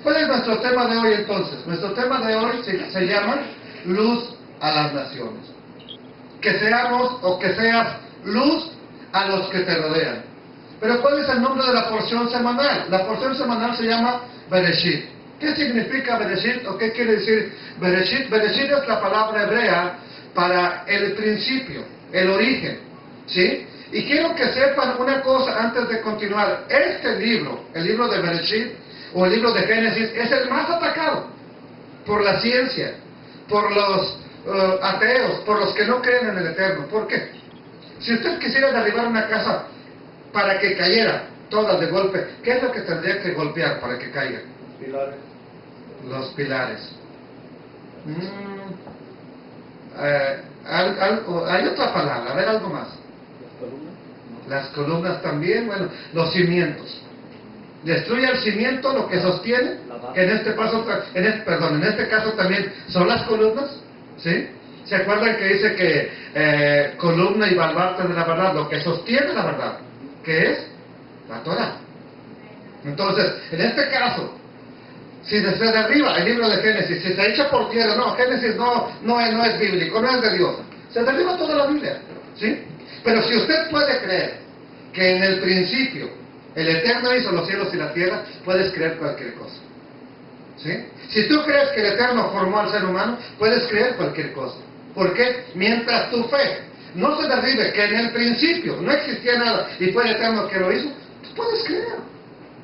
¿Cuál es nuestro tema de hoy entonces? Nuestro tema de hoy se llama luz a las naciones. Que seamos o que seas luz a los que te rodean. Pero ¿cuál es el nombre de la porción semanal? La porción semanal se llama Bereshit. ¿Qué significa Bereshit o qué quiere decir Bereshit? Bereshit es la palabra hebrea para el principio, el origen, ¿sí? Y quiero que sepan una cosa antes de continuar. Este libro, el libro de Bereshit, o el libro de Génesis, es el más atacado por la ciencia, por los ateos, por los que no creen en el Eterno. ¿Por qué? Si usted quisiera derribar una casa para que cayera toda de golpe, ¿qué es lo que tendría que golpear para que caiga? Pilares. Los pilares. Hay otra palabra, a ver, algo más. Las columnas. Las columnas también, bueno, los cimientos. Destruye el cimiento, lo que sostiene, que en este caso también son las columnas, ¿sí? ¿Se acuerdan que dice que columna y baluarte de la verdad, lo que sostiene la verdad, que es la Torah? Entonces, en este caso, si se derriba el libro de Génesis, si se echa por tierra, no, Génesis no es bíblico, no es de Dios, se derriba toda la Biblia, ¿sí? Pero si usted puede creer que en el principio el Eterno hizo los cielos y la tierra, puedes creer cualquier cosa, ¿sí? Si tú crees que el Eterno formó al ser humano, puedes creer cualquier cosa. ¿Por qué? Mientras tu fe no se derribe, que en el principio no existía nada y fue el Eterno que lo hizo, tú puedes creer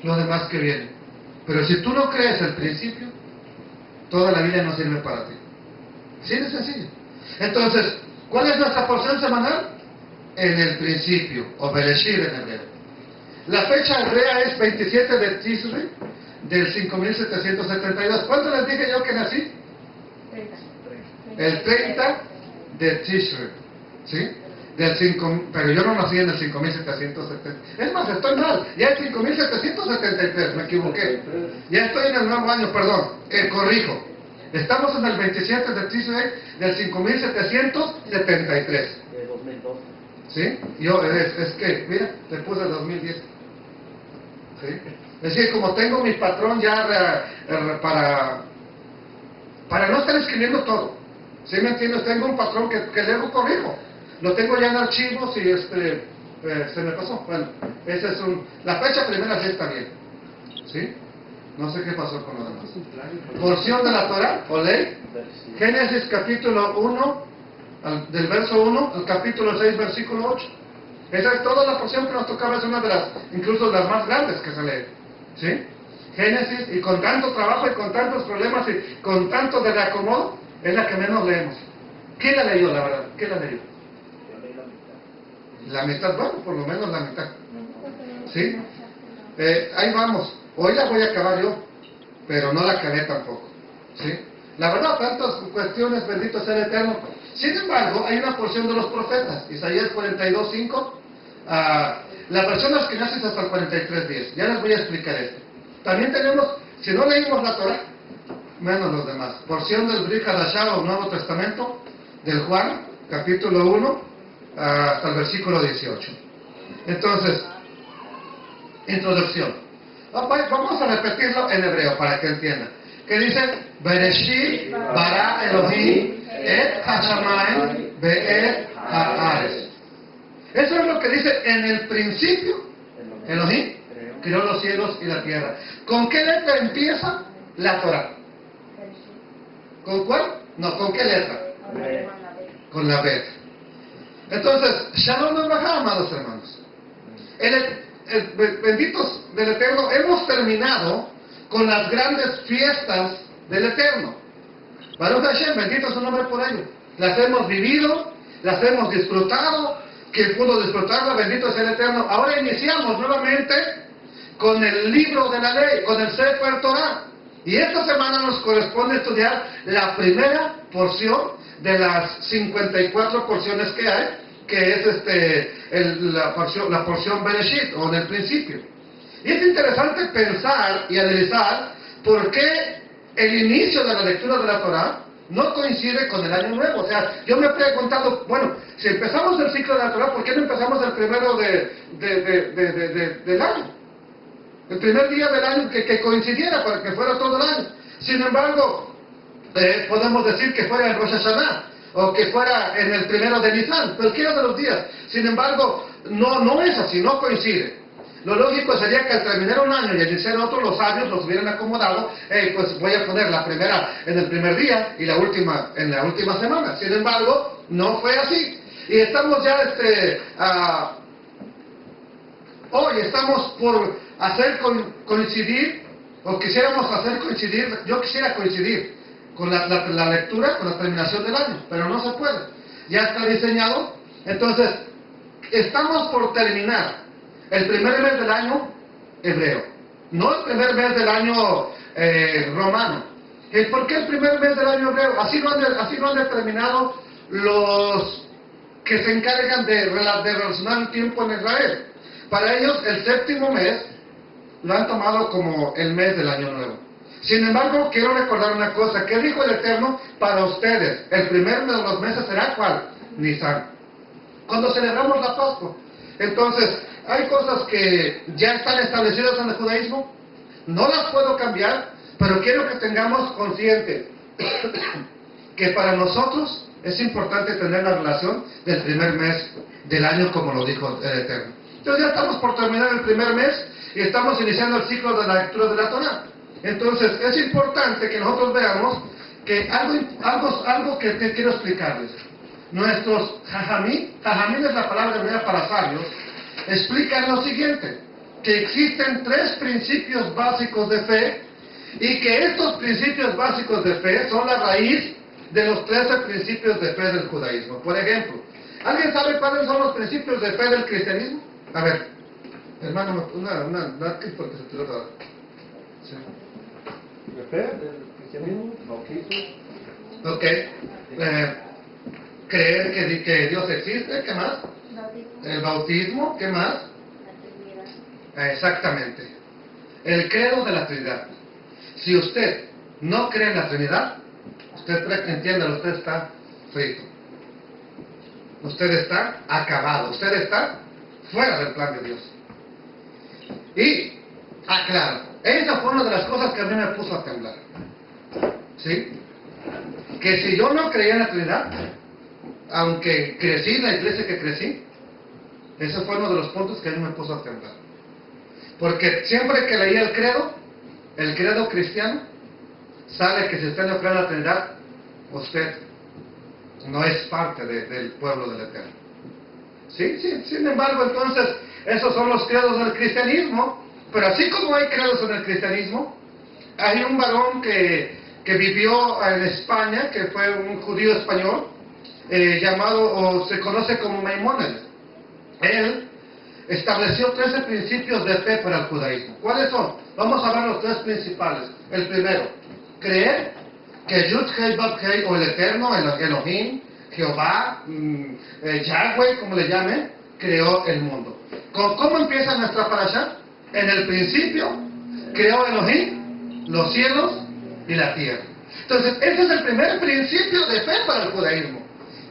lo demás que viene. Pero si tú no crees el principio, toda la vida no sirve para ti. Así de sencillo. Entonces, ¿cuál es nuestra porción semanal? En el principio, o Bereshit en hebreo. La fecha hebrea es 27 de Tishrei del 5772. ¿Cuándo les dije yo que nací? 30. El 30 de Tishrei, ¿sí? Pero yo no nací en el 5770. Es más, estoy mal. Ya es 5773, me equivoqué. Ya estoy en el nuevo año, perdón. Corrijo. Estamos en el 27 de Tishrei del 5773. De 2012. ¿Sí? Yo, es que, mira, le puse 2010. ¿Sí? Es decir, como tengo mi patrón ya para no estar escribiendo todo. ¿Sí me entiendes? Tengo un patrón que luego corrijo. Lo tengo ya en archivos y se me pasó. Bueno, ese es la fecha primera sí está bien. ¿Sí? No sé qué pasó con lo demás. Porción de la Torah, o ley. Génesis capítulo 1, del verso 1 al capítulo 6, versículo 8. Esa es toda la porción que nos tocaba, es una de las, incluso las más grandes que se lee. ¿Sí? Génesis, y con tanto trabajo y con tantos problemas y con tanto de reacomodo, es la que menos leemos. ¿Quién la leyó, la verdad? ¿Quién la leyó? Yo leí la mitad. La mitad, bueno, por lo menos la mitad. ¿Sí? Ahí vamos. Hoy la voy a acabar yo, pero no la acabé tampoco. ¿Sí? La verdad, tantas cuestiones, bendito sea el Eterno. Sin embargo, hay una porción de los profetas, Isaías 42:5, la versión Ashkenazis hasta el 43:10. Ya les voy a explicar esto. También tenemos, si no leímos la Torah, menos los demás. Porción del Brit Hadashah o Nuevo Testamento, del Juan, capítulo 1, hasta el versículo 18. Entonces, introducción. Vamos a repetirlo en hebreo para que entiendan. Que dice, Bereshit bara Elohim et hashamayim ve'et haaretz. Eso es lo que dice en el principio. Elohim creó los cielos y la tierra. ¿Con qué letra empieza la Torah? ¿Con cuál? No, ¿con qué letra? Con la Bet. Entonces, Shalom Abraham, amados hermanos. Benditos del Eterno, hemos terminado con las grandes fiestas del Eterno. Baruch Hashem, bendito su nombre por ello. Las hemos vivido, las hemos disfrutado. Quien pudo disfrutarla, bendito sea el Eterno. Ahora iniciamos nuevamente con el libro de la ley, con el Sefer Torah. Y esta semana nos corresponde estudiar la primera porción de las 54 porciones que hay, que es la porción Bereshit, o del principio. Y es interesante pensar y analizar por qué el inicio de la lectura de la Torah no coincide con el año nuevo. O sea, yo me he preguntado, bueno, si empezamos el ciclo de la Torah, ¿por qué no empezamos el primero del año? El primer día del año que coincidiera para que fuera todo el año. Sin embargo, podemos decir que fuera en Rosh Hashanah o que fuera en el primero de Nisan, cualquiera de los días. Sin embargo, no es así, no coincide. Lo lógico sería que al terminar un año y al iniciar otro, los años los hubieran acomodado, pues voy a poner la primera en el primer día y la última en la última semana. Sin embargo, no fue así. Y estamos ya hoy estamos por hacer coincidir, o quisiéramos hacer coincidir, yo quisiera coincidir con la lectura, con la terminación del año, pero no se puede. Ya está diseñado. Entonces, estamos por terminar el primer mes del año hebreo, no el primer mes del año romano. ¿Por qué el primer mes del año hebreo? Así lo han determinado los que se encargan de relacionar el tiempo en Israel. Para ellos, el séptimo mes lo han tomado como el mes del año nuevo. Sin embargo, quiero recordar una cosa. ¿Qué dijo el Eterno para ustedes? El primer de los meses será ¿cuál? Nisan. Cuando celebramos la Pascua. Entonces, hay cosas que ya están establecidas en el judaísmo. No las puedo cambiar, pero quiero que tengamos consciente que para nosotros es importante tener la relación del primer mes del año, como lo dijo el Eterno. Entonces ya estamos por terminar el primer mes y estamos iniciando el ciclo de la lectura de la Torah. Entonces es importante que nosotros veamos que algo que te quiero explicarles. Nuestros jajamín es la palabra hebrea para sabios, explican lo siguiente, que existen 3 principios básicos de fe y que estos principios básicos de fe son la raíz de los 13 principios de fe del judaísmo. Por ejemplo, ¿alguien sabe cuáles son los principios de fe del cristianismo? A ver, hermano, una porque se tiró toda. Sí. ¿De fe? ¿Del cristianismo? Bautismo. Ok. Creer que Dios existe, ¿qué más? El bautismo, ¿qué más? La Trinidad. Exactamente. El credo de la Trinidad. Si usted no cree en la Trinidad, entiéndalo, usted está frito. Usted está acabado. Usted está fuera del plan de Dios. Y, claro, esa fue una de las cosas que a mí me puso a temblar. ¿Sí? Que si yo no creía en la Trinidad, aunque crecí en la iglesia que crecí, ese fue uno de los puntos que a mí me puso a temblar. Porque siempre que leía el credo cristiano, sale que si usted no cree en la Trinidad, usted no es parte del pueblo del Eterno. ¿Sí? Sin embargo, entonces, esos son los credos del cristianismo. Pero así como hay credos en el cristianismo, hay un varón que vivió en España, que fue un judío español, llamado, o se conoce como Maimónides. Él estableció 13 principios de fe para el judaísmo. ¿Cuáles son? Vamos a ver los 3 principales. El primero, creer que Yud Hei Vav Hei, o el Eterno, el Elohim, Jehová, Yahweh, como le llamen, creó el mundo. ¿Cómo empieza nuestra parasha? En el principio creó Elohim los cielos y la tierra. Entonces, ese es el primer principio de fe para el judaísmo.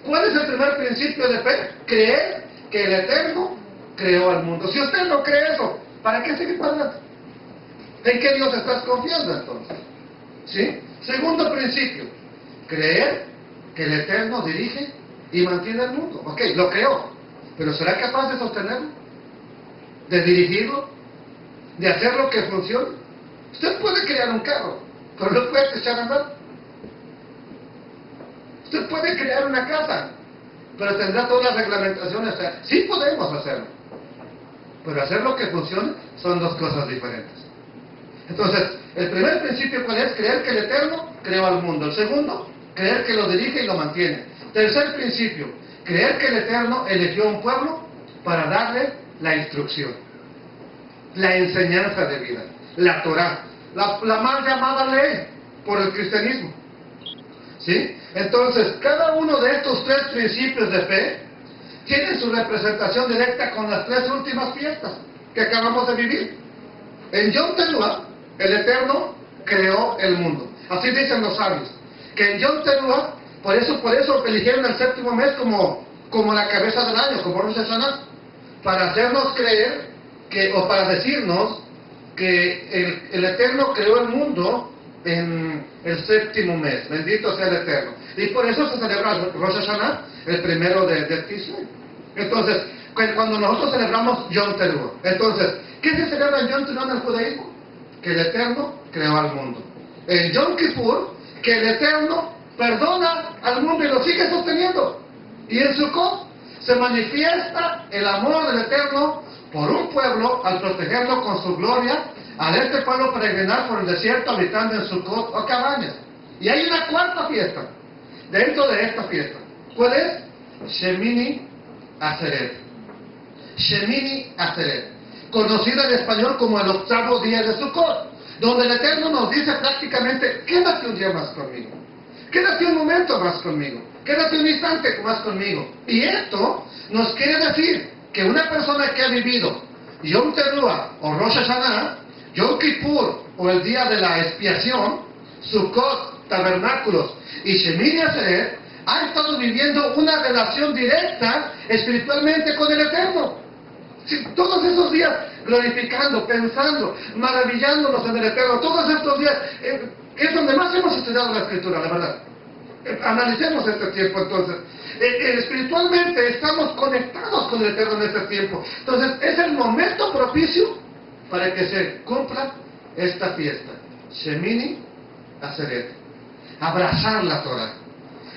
¿Cuál es el primer principio de fe? Creer que el Eterno creó al mundo. Si usted no cree eso, ¿para qué seguir para adelante? ¿En qué Dios estás confiando entonces? ¿Sí? Segundo principio, creer que el Eterno dirige y mantiene el mundo. Ok, lo creó, pero ¿será capaz de sostenerlo? ¿De dirigirlo? ¿De hacer lo que funcione? Usted puede crear un carro, pero no puede echar a andar. Usted puede crear una casa, pero tendrá todas las reglamentaciones. Sí podemos hacerlo, pero hacer lo que funcione son 2 cosas diferentes. Entonces, el primer principio, ¿cuál es? Creer que el Eterno creó al mundo. El segundo, creer que lo dirige y lo mantiene. Tercer principio, creer que el Eterno eligió un pueblo para darle la instrucción. la enseñanza de vida, la Torah, la mal llamada ley por el cristianismo. ¿Sí? Entonces, cada uno de estos tres principios de fe tiene su representación directa con las tres últimas fiestas que acabamos de vivir. En Yom Teruah, el Eterno creó el mundo. Así dicen los sabios. Que en Yom Teruah, por eso eligieron el séptimo mes como la cabeza del año, como Rosh Hashanah, para hacernos creer o para decirnos que el Eterno creó el mundo en el séptimo mes. Bendito sea el Eterno. Y por eso se celebra Rosh Hashanah el primero de Tishrei. Entonces, cuando nosotros celebramos Yom Teruah, entonces, ¿qué se celebra en Yom Teruah en el judaísmo? Que el Eterno creó al mundo. En Yom Kippur, que el Eterno perdona al mundo y lo sigue sosteniendo. Y en Sukkot se manifiesta el amor del Eterno por un pueblo al protegerlo con su gloria, al este pueblo peregrinar por el desierto habitando en Sukkot o cabañas. Y hay una cuarta fiesta dentro de esta fiesta. ¿Cuál es? Shemini Atzeret. Shemini Atzeret, conocida en español como el octavo día de Sukkot, donde el Eterno nos dice prácticamente: quédate un día más conmigo, quédate un momento más conmigo, quédate un instante más conmigo. Y esto nos quiere decir que una persona que ha vivido Yom Teruah o Rosh Hashanah, Yom Kippur o el día de la expiación, Sukkot, tabernáculos y Shemini Atzeret, ha estado viviendo una relación directa espiritualmente con el Eterno. Sí, todos esos días glorificando, pensando, maravillándonos en el Eterno, todos estos días es donde más hemos estudiado la Escritura, la verdad. Analicemos este tiempo entonces. Espiritualmente estamos conectados con el Eterno en este tiempo. Entonces es el momento propicio para que se cumpla esta fiesta. Shemini Atzeret. Abrazar la Torah.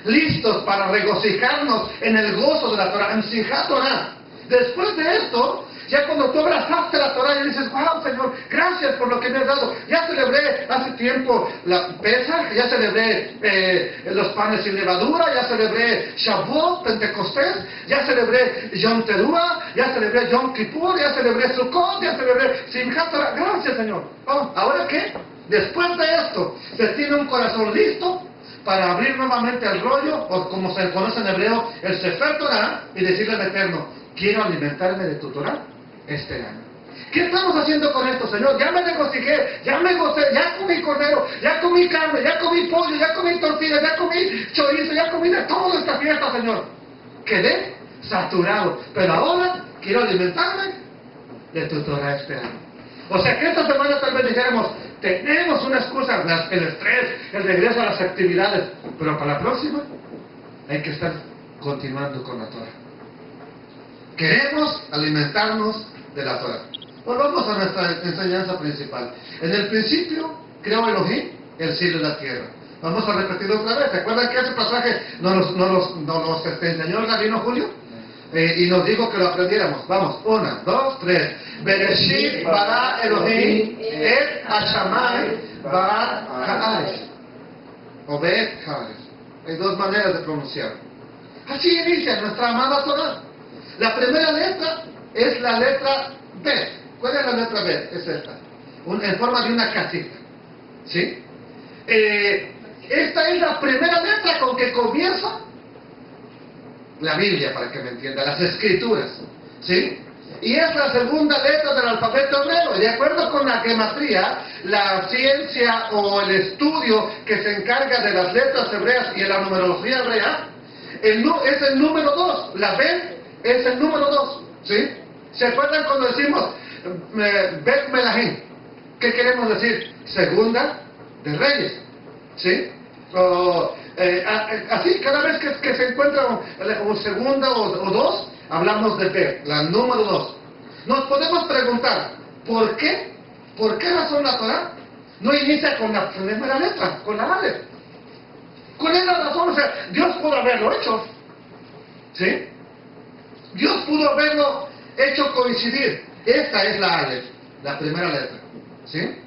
Listos para regocijarnos en el gozo de la Torah, en Simchat Torah. Después de esto, ya cuando tú abrazaste la Torah y dices: wow, Señor, gracias por lo que me has dado. Ya celebré hace tiempo la Pesach, ya celebré los panes sin levadura, ya celebré Shavuot, Pentecostés, ya celebré Yom Teruah, ya celebré Yom Kippur, ya celebré Sukkot, ya celebré Simchat Torah. Gracias, Señor. Oh, ¿ahora qué? Después de esto, se tiene un corazón listo para abrir nuevamente el rollo, o como se conoce en hebreo, el Sefer Torah, y decirle al Eterno: quiero alimentarme de tu Torah este año. ¿Qué estamos haciendo con esto, Señor? Ya me regocijé, ya me gocé, ya comí cordero, ya comí carne, ya comí pollo, ya comí tortilla, ya comí chorizo, ya comí de toda esta fiesta, Señor. Quedé saturado, pero ahora quiero alimentarme de tu Torah este año. O sea que esta semana tal vez dijéramos: tenemos una excusa, el estrés, el regreso a las actividades, pero para la próxima hay que estar continuando con la Torah. Queremos alimentarnos de la Torah. Volvamos a nuestra enseñanza principal. En el principio creó Elohim el cielo y la tierra. Vamos a repetirlo otra vez. ¿Recuerdan que ese pasaje nos enseñó el rabino Julio? Y nos dijo que lo aprendiéramos. Vamos, 1, 2, 3. Bereshit bara Elohim et hashamay bara haaretz. O bet haaretz. Hay dos maneras de pronunciar. Así inicia nuestra amada Torah. La primera letra es la letra Bet. ¿Cuál es la letra Bet? Es esta. En forma de una casita. ¿Sí? Esta es la primera letra con que comienza la Biblia, para que me entienda, las Escrituras. ¿Sí? Y es la segunda letra del alfabeto hebreo. De acuerdo con la gematría, la ciencia o el estudio que se encarga de las letras hebreas y de la numerología hebrea, es el número 2. La Bet es el número 2. ¿Sí? ¿Se acuerdan cuando decimos Bet Melahim? ¿Qué queremos decir? Segunda de Reyes. ¿Sí? Así, cada vez que se encuentra un segunda o 2, hablamos de Bet, la número 2. Nos podemos preguntar: ¿por qué? ¿Por qué razón la Torah no inicia con la primera letra, con la Aleph? ¿Cuál es la razón? O sea, Dios pudo haberlo hecho. ¿Sí? Dios pudo haberlo hecho coincidir. Esta es la Aleph, la primera letra. ¿Sí?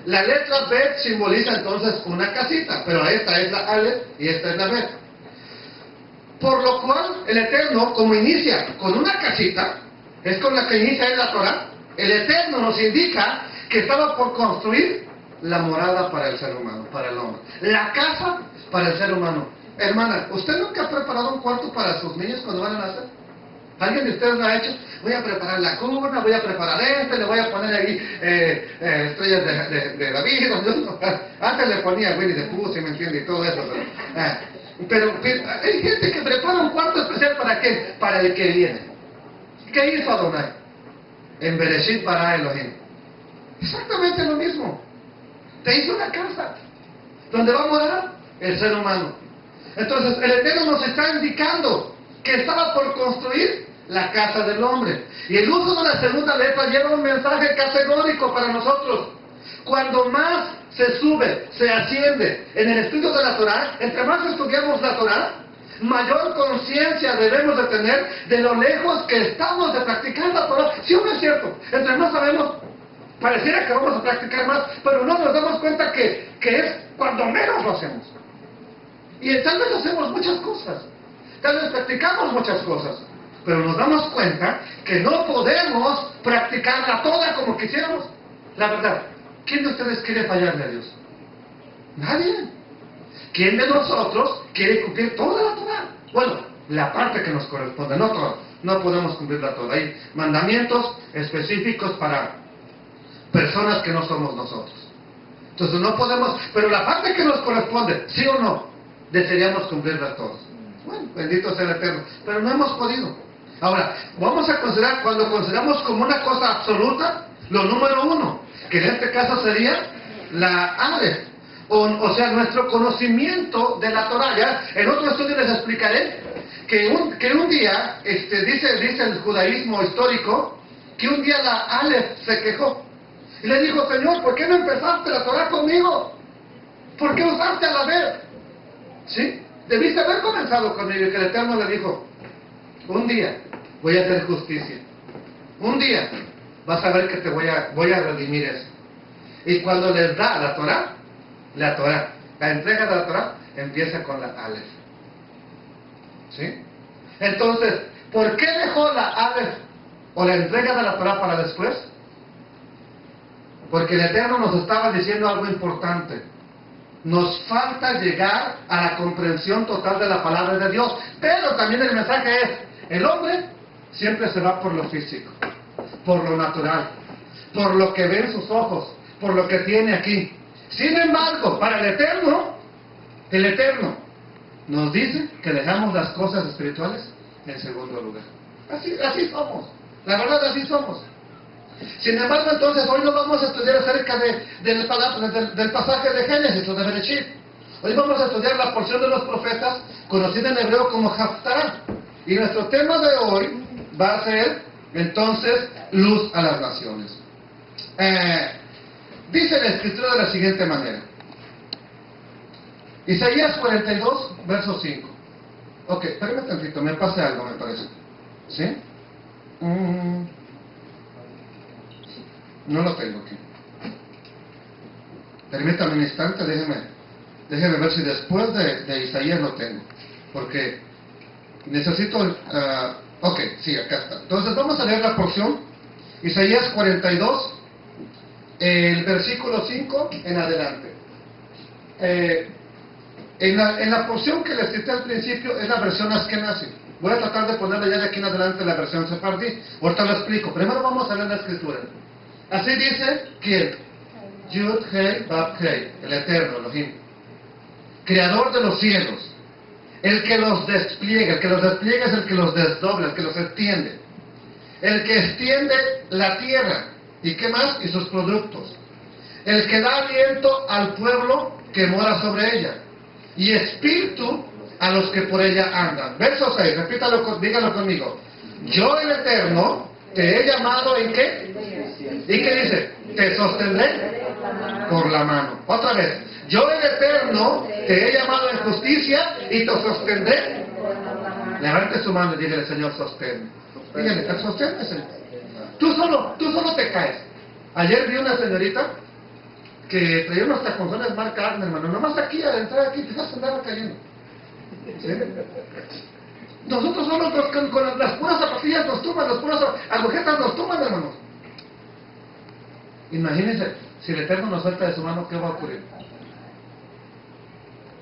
La letra Bet simboliza entonces una casita, pero esta es la Aleph y esta es la Bet. Por lo cual, el Eterno, como inicia con una casita, es con la que inicia en la Torah, El Eterno nos indica que estaba por construir la morada para el ser humano, para el hombre. La casa para el ser humano. Hermana, ¿usted nunca ha preparado un cuarto para sus niños cuando van a nacer? ¿Alguien de ustedes lo ha hecho? Voy a preparar la cuna, voy a preparar le voy a poner ahí estrellas de David. Antes le ponía Winnie the Pooh, si me entiende, y todo eso. Pero hay gente que prepara un cuarto especial ¿para qué? Para el que viene. ¿Qué hizo Adonai? En Bereshit bara Elohim. Exactamente lo mismo. Te hizo una casa donde va a morar el ser humano. Entonces el Eterno nos está indicando que estaba por construir la casa del hombre. Y el uso de la segunda letra lleva un mensaje categórico para nosotros. Cuando más se sube, se asciende en el estudio de la Torah, entre más estudiamos la Torah, mayor conciencia debemos de tener de lo lejos que estamos de practicar la Torah. ¿Sí o no es cierto? Entre más sabemos, pareciera que vamos a practicar más, pero no nos damos cuenta que es cuando menos lo hacemos. Y tal vez hacemos muchas cosas, tal vez practicamos muchas cosas, pero nos damos cuenta que no podemos practicarla toda como quisiéramos. La verdad, ¿quién de ustedes quiere fallarle a Dios? Nadie. ¿Quién de nosotros quiere cumplir toda la Torah? Bueno, la parte que nos corresponde, no toda. No podemos cumplirla toda. Hay mandamientos específicos para personas que no somos nosotros. Entonces no podemos, pero la parte que nos corresponde, sí o no, desearíamos cumplirla todas. Bueno, bendito sea el Eterno, pero no hemos podido. Ahora, vamos a considerar, cuando consideramos como una cosa absoluta, lo número uno, que en este caso sería la Aleph, o sea, nuestro conocimiento de la Torah. Ya en otro estudio les explicaré que un día, dice el judaísmo histórico, que un día la Aleph se quejó y le dijo: Señor, ¿por qué no empezaste la Torah conmigo? ¿Por qué usaste a la vez? ¿Sí? Debiste haber comenzado conmigo. Y que el Eterno le dijo: un día voy a hacer justicia, un día vas a ver que te voy a redimir eso. Y cuando les da la Torah, la entrega de la Torah empieza con la Aleph. ¿Sí? Entonces, ¿por qué dejó la Aleph o la entrega de la Torah para después? Porque el Eterno nos estaba diciendo algo importante. Nos falta llegar a la comprensión total de la palabra de Dios. Pero también el mensaje es: el hombre siempre se va por lo físico, por lo natural, por lo que ven sus ojos, por lo que tiene aquí. Sin embargo, para el Eterno nos dice que dejamos las cosas espirituales en segundo lugar. Así somos. La verdad, así somos. Sin embargo, entonces, hoy no vamos a estudiar acerca del pasaje de Génesis o de Bereshit. Hoy vamos a estudiar la porción de los profetas, conocida en hebreo como Haftarah. Y nuestro tema de hoy va a ser, entonces, luz a las naciones. Dice la Escritura de la siguiente manera. Isaías 42, verso 5. Ok, espérame tantito, me pasé algo, me parece. ¿Sí? No lo tengo aquí. Permítame un instante, déjeme ver si después de Isaías lo tengo. Porque necesito... ok, sí, acá está. Entonces vamos a leer la porción. Isaías 42, el versículo 5 en adelante. En la porción que les cité al principio es la versión Ashkenazi. Voy a tratar de ponerle ya de aquí en adelante la versión Sefardí. Ahorita lo explico. Primero vamos a leer la escritura. Así dice, ¿quién? Yud Hei Bab Hei, el Eterno, Elohim, creador de los cielos, el que los despliega. El que los despliega es el que los desdobla, el que los extiende, el que extiende la tierra, ¿y qué más? Y sus productos, el que da aliento al pueblo que mora sobre ella, y espíritu a los que por ella andan. Verso 6, repítalo, dígalo conmigo. Yo, el Eterno, te he llamado ¿en qué? ¿Y qué dice? Te sostendré por la mano. Otra vez. Yo, el Eterno, te he llamado en justicia y te sostendré. Levante su mano y dígale: Señor, sosténme. Dígale: sosténme, Señor. Tú solo te caes. Ayer vi una señorita que traía unos taconzones marca Agner, hermano. Nomás aquí, al entrar aquí, te vas a andar cayendo. ¿Sí? Nosotros solo con las puras zapatillas nos tumban, las puras agujetas nos tumban, hermanos. Imagínense, si el Eterno nos suelta de su mano, ¿qué va a ocurrir?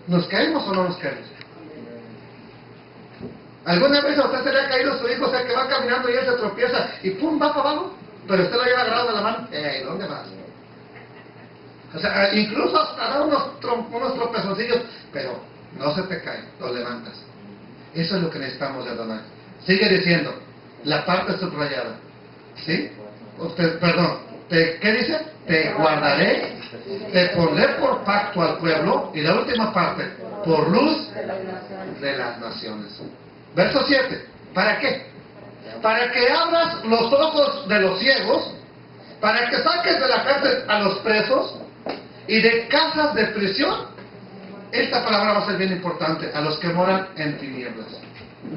¿Nos caemos o no nos caemos? ¿Alguna vez a usted se le ha caído su hijo, o sea, que va caminando y él se tropieza y ¡pum! Va para abajo? Pero usted lo lleva agarrado de la mano. ¿Dónde vas? O sea, incluso hasta da unos tropezoncillos, pero no se te cae, lo levantas. Eso es lo que necesitamos de Adonai. Sigue diciendo, la parte subrayada. ¿Sí? ¿Qué dice? Te guardaré, te pondré por pacto al pueblo, y la última parte, por luz de las naciones. Verso 7. ¿Para qué? Para que abras los ojos de los ciegos, para que saques de la cárcel a los presos, y de casas de prisión. Esta palabra va a ser bien importante, a los que moran en tinieblas.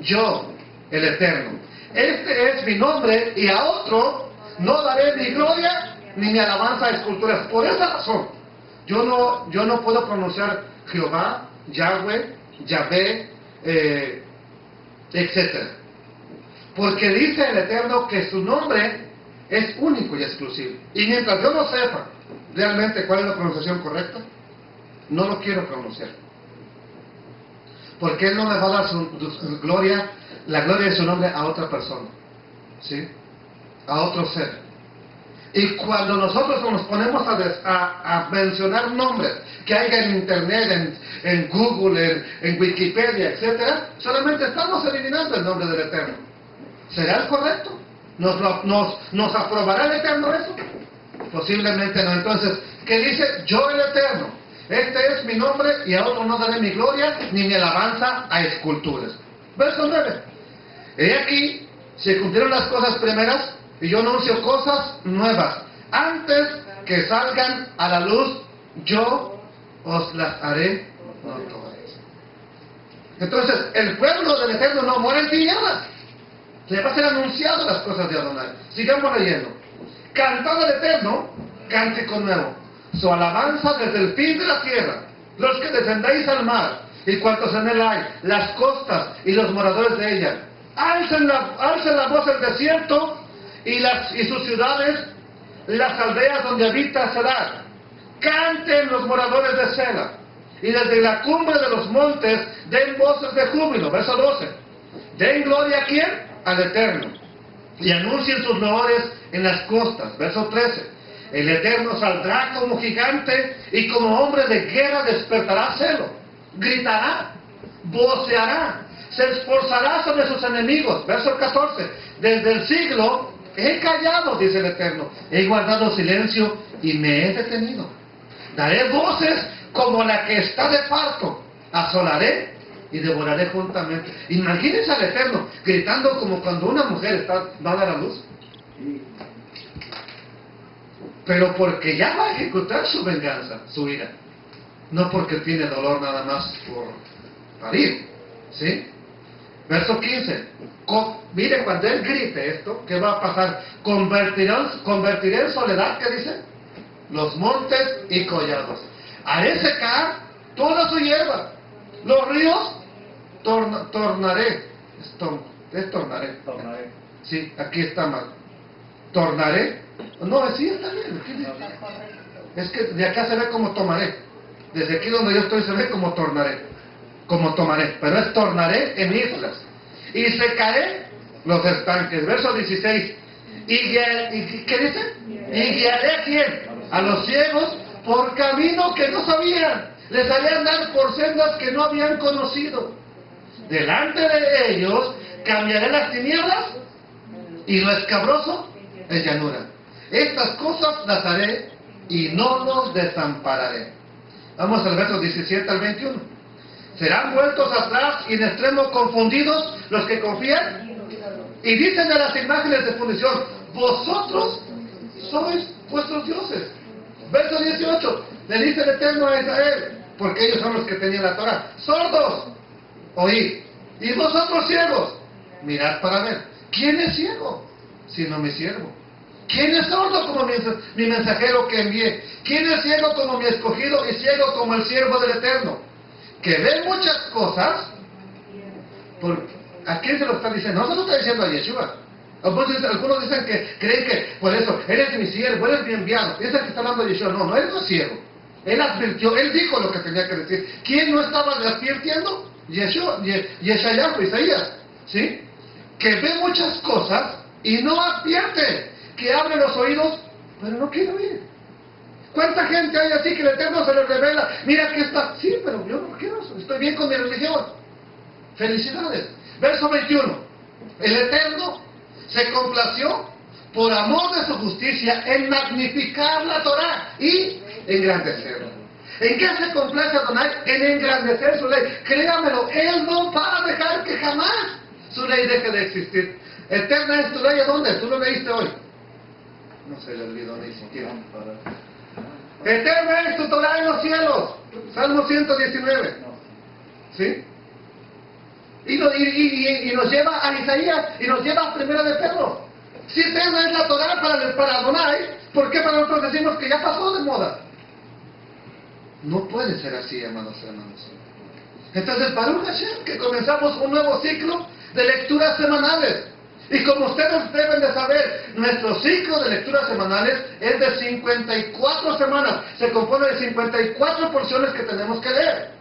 Yo, el Eterno, este es mi nombre, y a otro no daré mi gloria ni mi alabanza a esculturas. Por esa razón, yo no puedo pronunciar Jehová, Yahweh, Yahvé, etc. Porque dice el Eterno que su nombre es único y exclusivo. Y mientras yo no sepa realmente cuál es la pronunciación correcta, no lo quiero pronunciar. Porque Él no me va a dar su gloria, la gloria de su nombre a otra persona, ¿sí? A otro ser. Y cuando nosotros nos ponemos a mencionar nombres que hay en internet, en Google, en Wikipedia, etc., solamente estamos eliminando el nombre del Eterno. ¿Será el correcto? ¿Nos aprobará el Eterno eso? Posiblemente no. Entonces, ¿qué dice? Yo el Eterno, este es mi nombre, y a otro no daré mi gloria ni mi alabanza a esculturas. Verso 9. He aquí, se cumplieron las cosas primeras, y yo anuncio cosas nuevas. Antes que salgan a la luz, yo os las haré notorias. Entonces, el pueblo del Eterno no muere en tinieblas. Le va a ser anunciado las cosas de Adonai. Sigamos leyendo. Cantad al Eterno, cántico nuevo. Su alabanza desde el fin de la tierra. Los que descendéis al mar, y cuantos en él hay, las costas y los moradores de ella. Alcen la voz del desierto y sus ciudades, las aldeas donde habita Sedar. Canten los moradores de Sela, y desde la cumbre de los montes den voces de júbilo. Verso 12. Den gloria a quién? Al Eterno, y anuncien sus loores en las costas. Verso 13. El Eterno saldrá como gigante, y como hombre de guerra despertará celo. Gritará, voceará, se esforzará sobre sus enemigos. Verso 14. Desde el siglo he callado, dice el Eterno, he guardado silencio y me he detenido. Daré voces como la que está de parto, asolaré y devoraré juntamente. Imagínense al Eterno gritando como cuando una mujer va a dar a luz. Pero porque ya va a ejecutar su venganza, su ira. No porque tiene dolor nada más por parir. ¿Sí? Verso 15. Mire, cuando Él grite esto, ¿qué va a pasar? Convertiré en soledad, ¿qué dice? Los montes y collados. Haré secar toda su hierba. Los ríos tornaré. Tornaré. Sí, aquí está mal. Tornaré. No, sí está bien. Es que de acá se ve como tomaré. Desde aquí donde yo estoy se ve como tornaré. Como tomaré. Pero es tornaré en islas. Y secaré los estanques. Verso 16. ¿Qué dice? Y guiaré a quién? A los ciegos por camino que no sabían. Les haré andar por sendas que no habían conocido. Delante de ellos cambiaré las tinieblas y lo escabroso es llanura. Estas cosas las haré y no los desampararé. Vamos al verso 17 al 21. Serán vueltos atrás y en extremo confundidos los que confían y dicen de las imágenes de fundición: vosotros sois vuestros dioses. Verso 18. Le dice el Eterno a Israel, porque ellos son los que tenían la Torah: sordos, oíd, y vosotros ciegos, mirad para ver. ¿Quién es ciego sino mi siervo? ¿Quién es sordo como mi mensajero que envié? ¿Quién es ciego como mi escogido y ciego como el siervo del Eterno? Que ve muchas cosas. ¿A quién se lo está diciendo? No se lo está diciendo a Yeshua. Algunos dicen que creen que por eso, eres mi siervo, eres mi enviado. Piensa que está hablando de Yeshua. No, no eres mi siervo. Él advirtió, él dijo lo que tenía que decir. ¿Quién no estaba advirtiendo? Yeshua, Isaías, ¿sí? Que ve muchas cosas y no advierte, que abre los oídos, pero no quiere oír. ¿Cuánta gente hay así que el Eterno se le revela? Mira que está, sí, pero yo no quiero eso, estoy bien con mi religión. Felicidades. Verso 21. El Eterno se complació por amor de su justicia en magnificar la Torah y engrandecerla. ¿En qué se complace Adonai? En engrandecer su ley. Créamelo, Él no va a dejar que jamás su ley deje de existir. Eterna es tu ley, ¿a dónde? Tú lo leíste hoy. No se le olvidó ni siquiera. Eterna es tu Torah en los cielos. Salmo 119. ¿Sí? Y nos lleva a Isaías y nos lleva a Primera de Pedro. Si eterna es la Torah para Adonai, ¿por qué para nosotros decimos que ya pasó de moda? No puede ser así, hermanos y hermanas. Entonces, Baruch Hashem, que comenzamos un nuevo ciclo de lecturas semanales. Y como ustedes deben de saber, nuestro ciclo de lecturas semanales es de 54 semanas. Se compone de 54 porciones que tenemos que leer.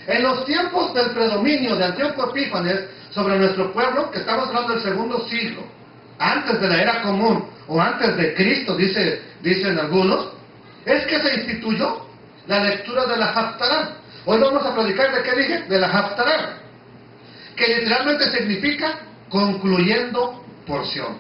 En los tiempos del predominio de Antíoco Epífanes sobre nuestro pueblo, que estamos hablando del segundo siglo, antes de la era común, o antes de Cristo, dicen algunos, es que se instituyó la lectura de la Haftarah. Hoy vamos a predicar de qué dije, de la Haftarah, que literalmente significa concluyendo porción.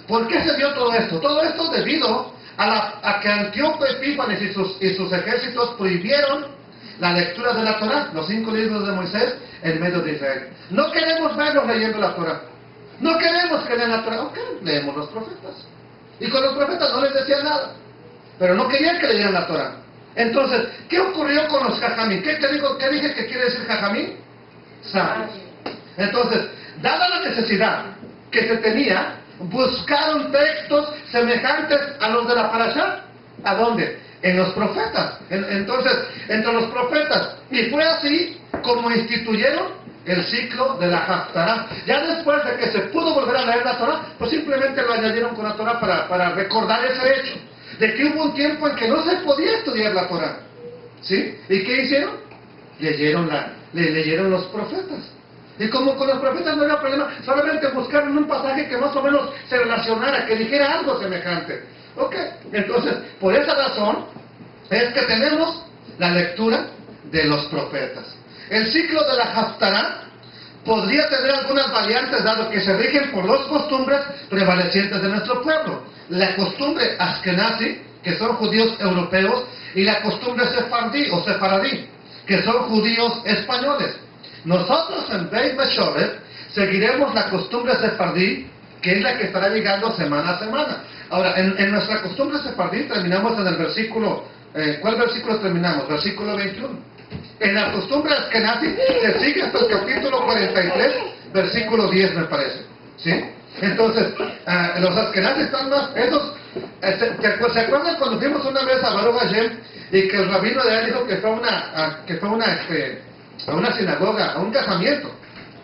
¿Por qué se dio todo esto? Todo esto debido a que Antíoco Epífanes y sus ejércitos prohibieron la lectura de la Torah, los 5 libros de Moisés, en medio de Israel. No queremos verlos leyendo la Torah. No queremos que lean la Torah. Ok, leemos los profetas. Y con los profetas no les decían nada. Pero no querían que leyeran la Torah. Entonces, ¿qué ocurrió con los jajamín? ¿Qué dije que quiere decir jajamín? Sabios. Entonces, dada la necesidad que se tenía, buscaron textos semejantes a los de la Parashá. ¿A dónde? En los profetas. Entonces, entre los profetas. Y fue así como instituyeron el ciclo de la Haftarah. Ya después de que se pudo volver a leer la Torah, pues simplemente lo añadieron con la Torah para recordar ese hecho. De que hubo un tiempo en que no se podía estudiar la Torah. ¿Sí? ¿Y qué hicieron? Leyeron los profetas. Y como con los profetas no había problema, solamente buscaron un pasaje que más o menos se relacionara, que dijera algo semejante. Ok, entonces, por esa razón, es que tenemos la lectura de los profetas. El ciclo de la Haftarah podría tener algunas variantes, dado que se rigen por dos costumbres prevalecientes de nuestro pueblo. La costumbre Ashkenazi, que son judíos europeos, y la costumbre sefardí o sefaradí, que son judíos españoles. Nosotros en Beit Meshoret seguiremos la costumbre sefardí, que es la que estará llegando semana a semana. Ahora, en nuestra costumbre sefardí terminamos en el versículo, ¿cuál versículo terminamos? Versículo 21. En la costumbre Ashkenazi se sigue hasta el capítulo 43, versículo 10 me parece. ¿Sí? Entonces, los Ashkenazis están más, ¿se acuerdan cuando fuimos una vez a Baruch Hashem y que el rabino de allá dijo que fue a una sinagoga, a un casamiento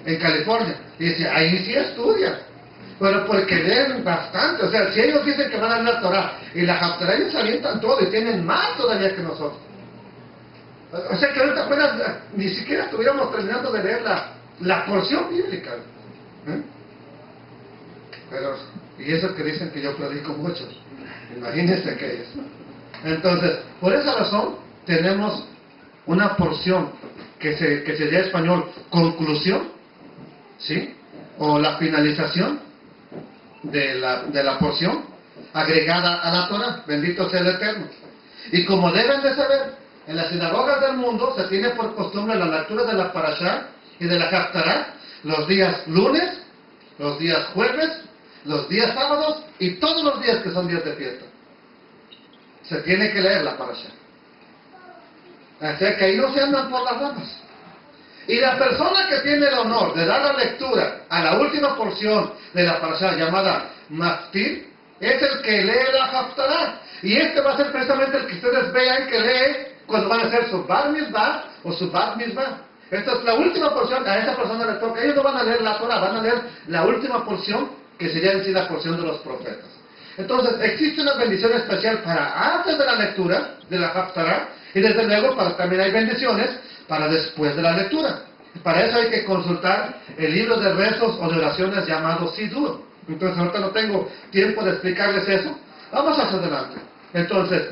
en California? Y dice, ahí sí estudian, pero porque leen bastante. O sea, si ellos dicen que van a leer la Torah y la Haftarah, ellos avientan todo y tienen más todavía que nosotros. O sea que ahorita apenas ni siquiera estuviéramos terminando de leer la porción bíblica. Pero, y eso que dicen que yo predico mucho, imagínense que es. Entonces, por esa razón, tenemos una porción que se llama en español conclusión, ¿sí? O la finalización de la porción agregada a la Torah. Bendito sea el Eterno. Y como deben de saber, en las sinagogas del mundo se tiene por costumbre la lectura de la Parashá y de la Haftarah los días lunes, los días jueves, los días sábados y todos los días que son días de fiesta. Se tiene que leer la Parashá. O sea que ahí no se andan por las ramas. Y la persona que tiene el honor de dar la lectura a la última porción de la Parashá llamada Maftir, es el que lee la Haftarah. Y este va a ser precisamente el que ustedes vean que lee cuando van a hacer su Bar Mitzvah o su Bat Mitzvah. Esta es la última porción, a esa persona le toca. Ellos no van a leer la Torah, van a leer la última porción que sería en sí la porción de los profetas. Entonces, existe una bendición especial para antes de la lectura de la Haftarah, y desde luego también hay bendiciones para después de la lectura. Para eso hay que consultar el libro de rezos o de oraciones llamado Sidur. Entonces, ahorita no tengo tiempo de explicarles eso. Vamos hacia adelante. Entonces,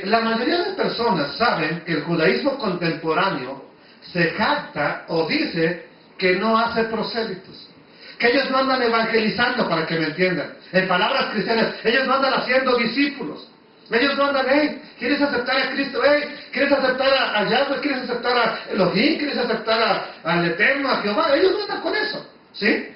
la mayoría de personas saben que el judaísmo contemporáneo se jacta o dice que no hace prosélitos. Que ellos no andan evangelizando, para que me entiendan. En palabras cristianas, ellos no andan haciendo discípulos. Ellos no andan, hey, ¿quieres aceptar a Cristo? Hey, ¿quieres aceptar a Yahweh? ¿Quieres aceptar a Elohim? ¿Quieres aceptar al Eterno, a Jehová? Ellos no andan con eso, ¿sí?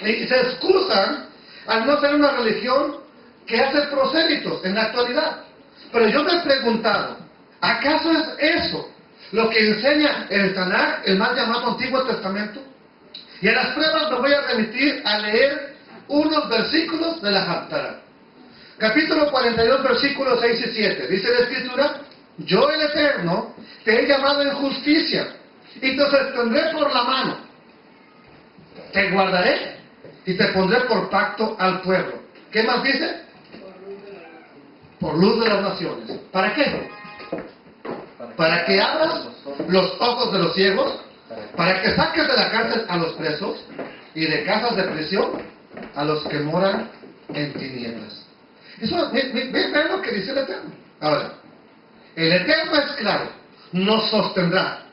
Y se excusan al no ser una religión que hace prosélitos en la actualidad. Pero yo me he preguntado, ¿acaso es eso lo que enseña el Tanaj, el mal llamado Antiguo Testamento? Y en las pruebas me voy a remitir a leer unos versículos de la Haftarah. Capítulo 42, versículos 6 y 7. Dice la Escritura: yo, el Eterno, te he llamado en justicia, y te sostendré por la mano. Te guardaré, y te pondré por pacto al pueblo. ¿Qué más dice? Por luz de las naciones. ¿Para qué? Para que abras los ojos de los ciegos, para que saques de la cárcel a los presos, y de casas de prisión a los que moran en tinieblas. Eso, vean lo que dice el Eterno. Ahora, el Eterno es claro, nos sostendrá,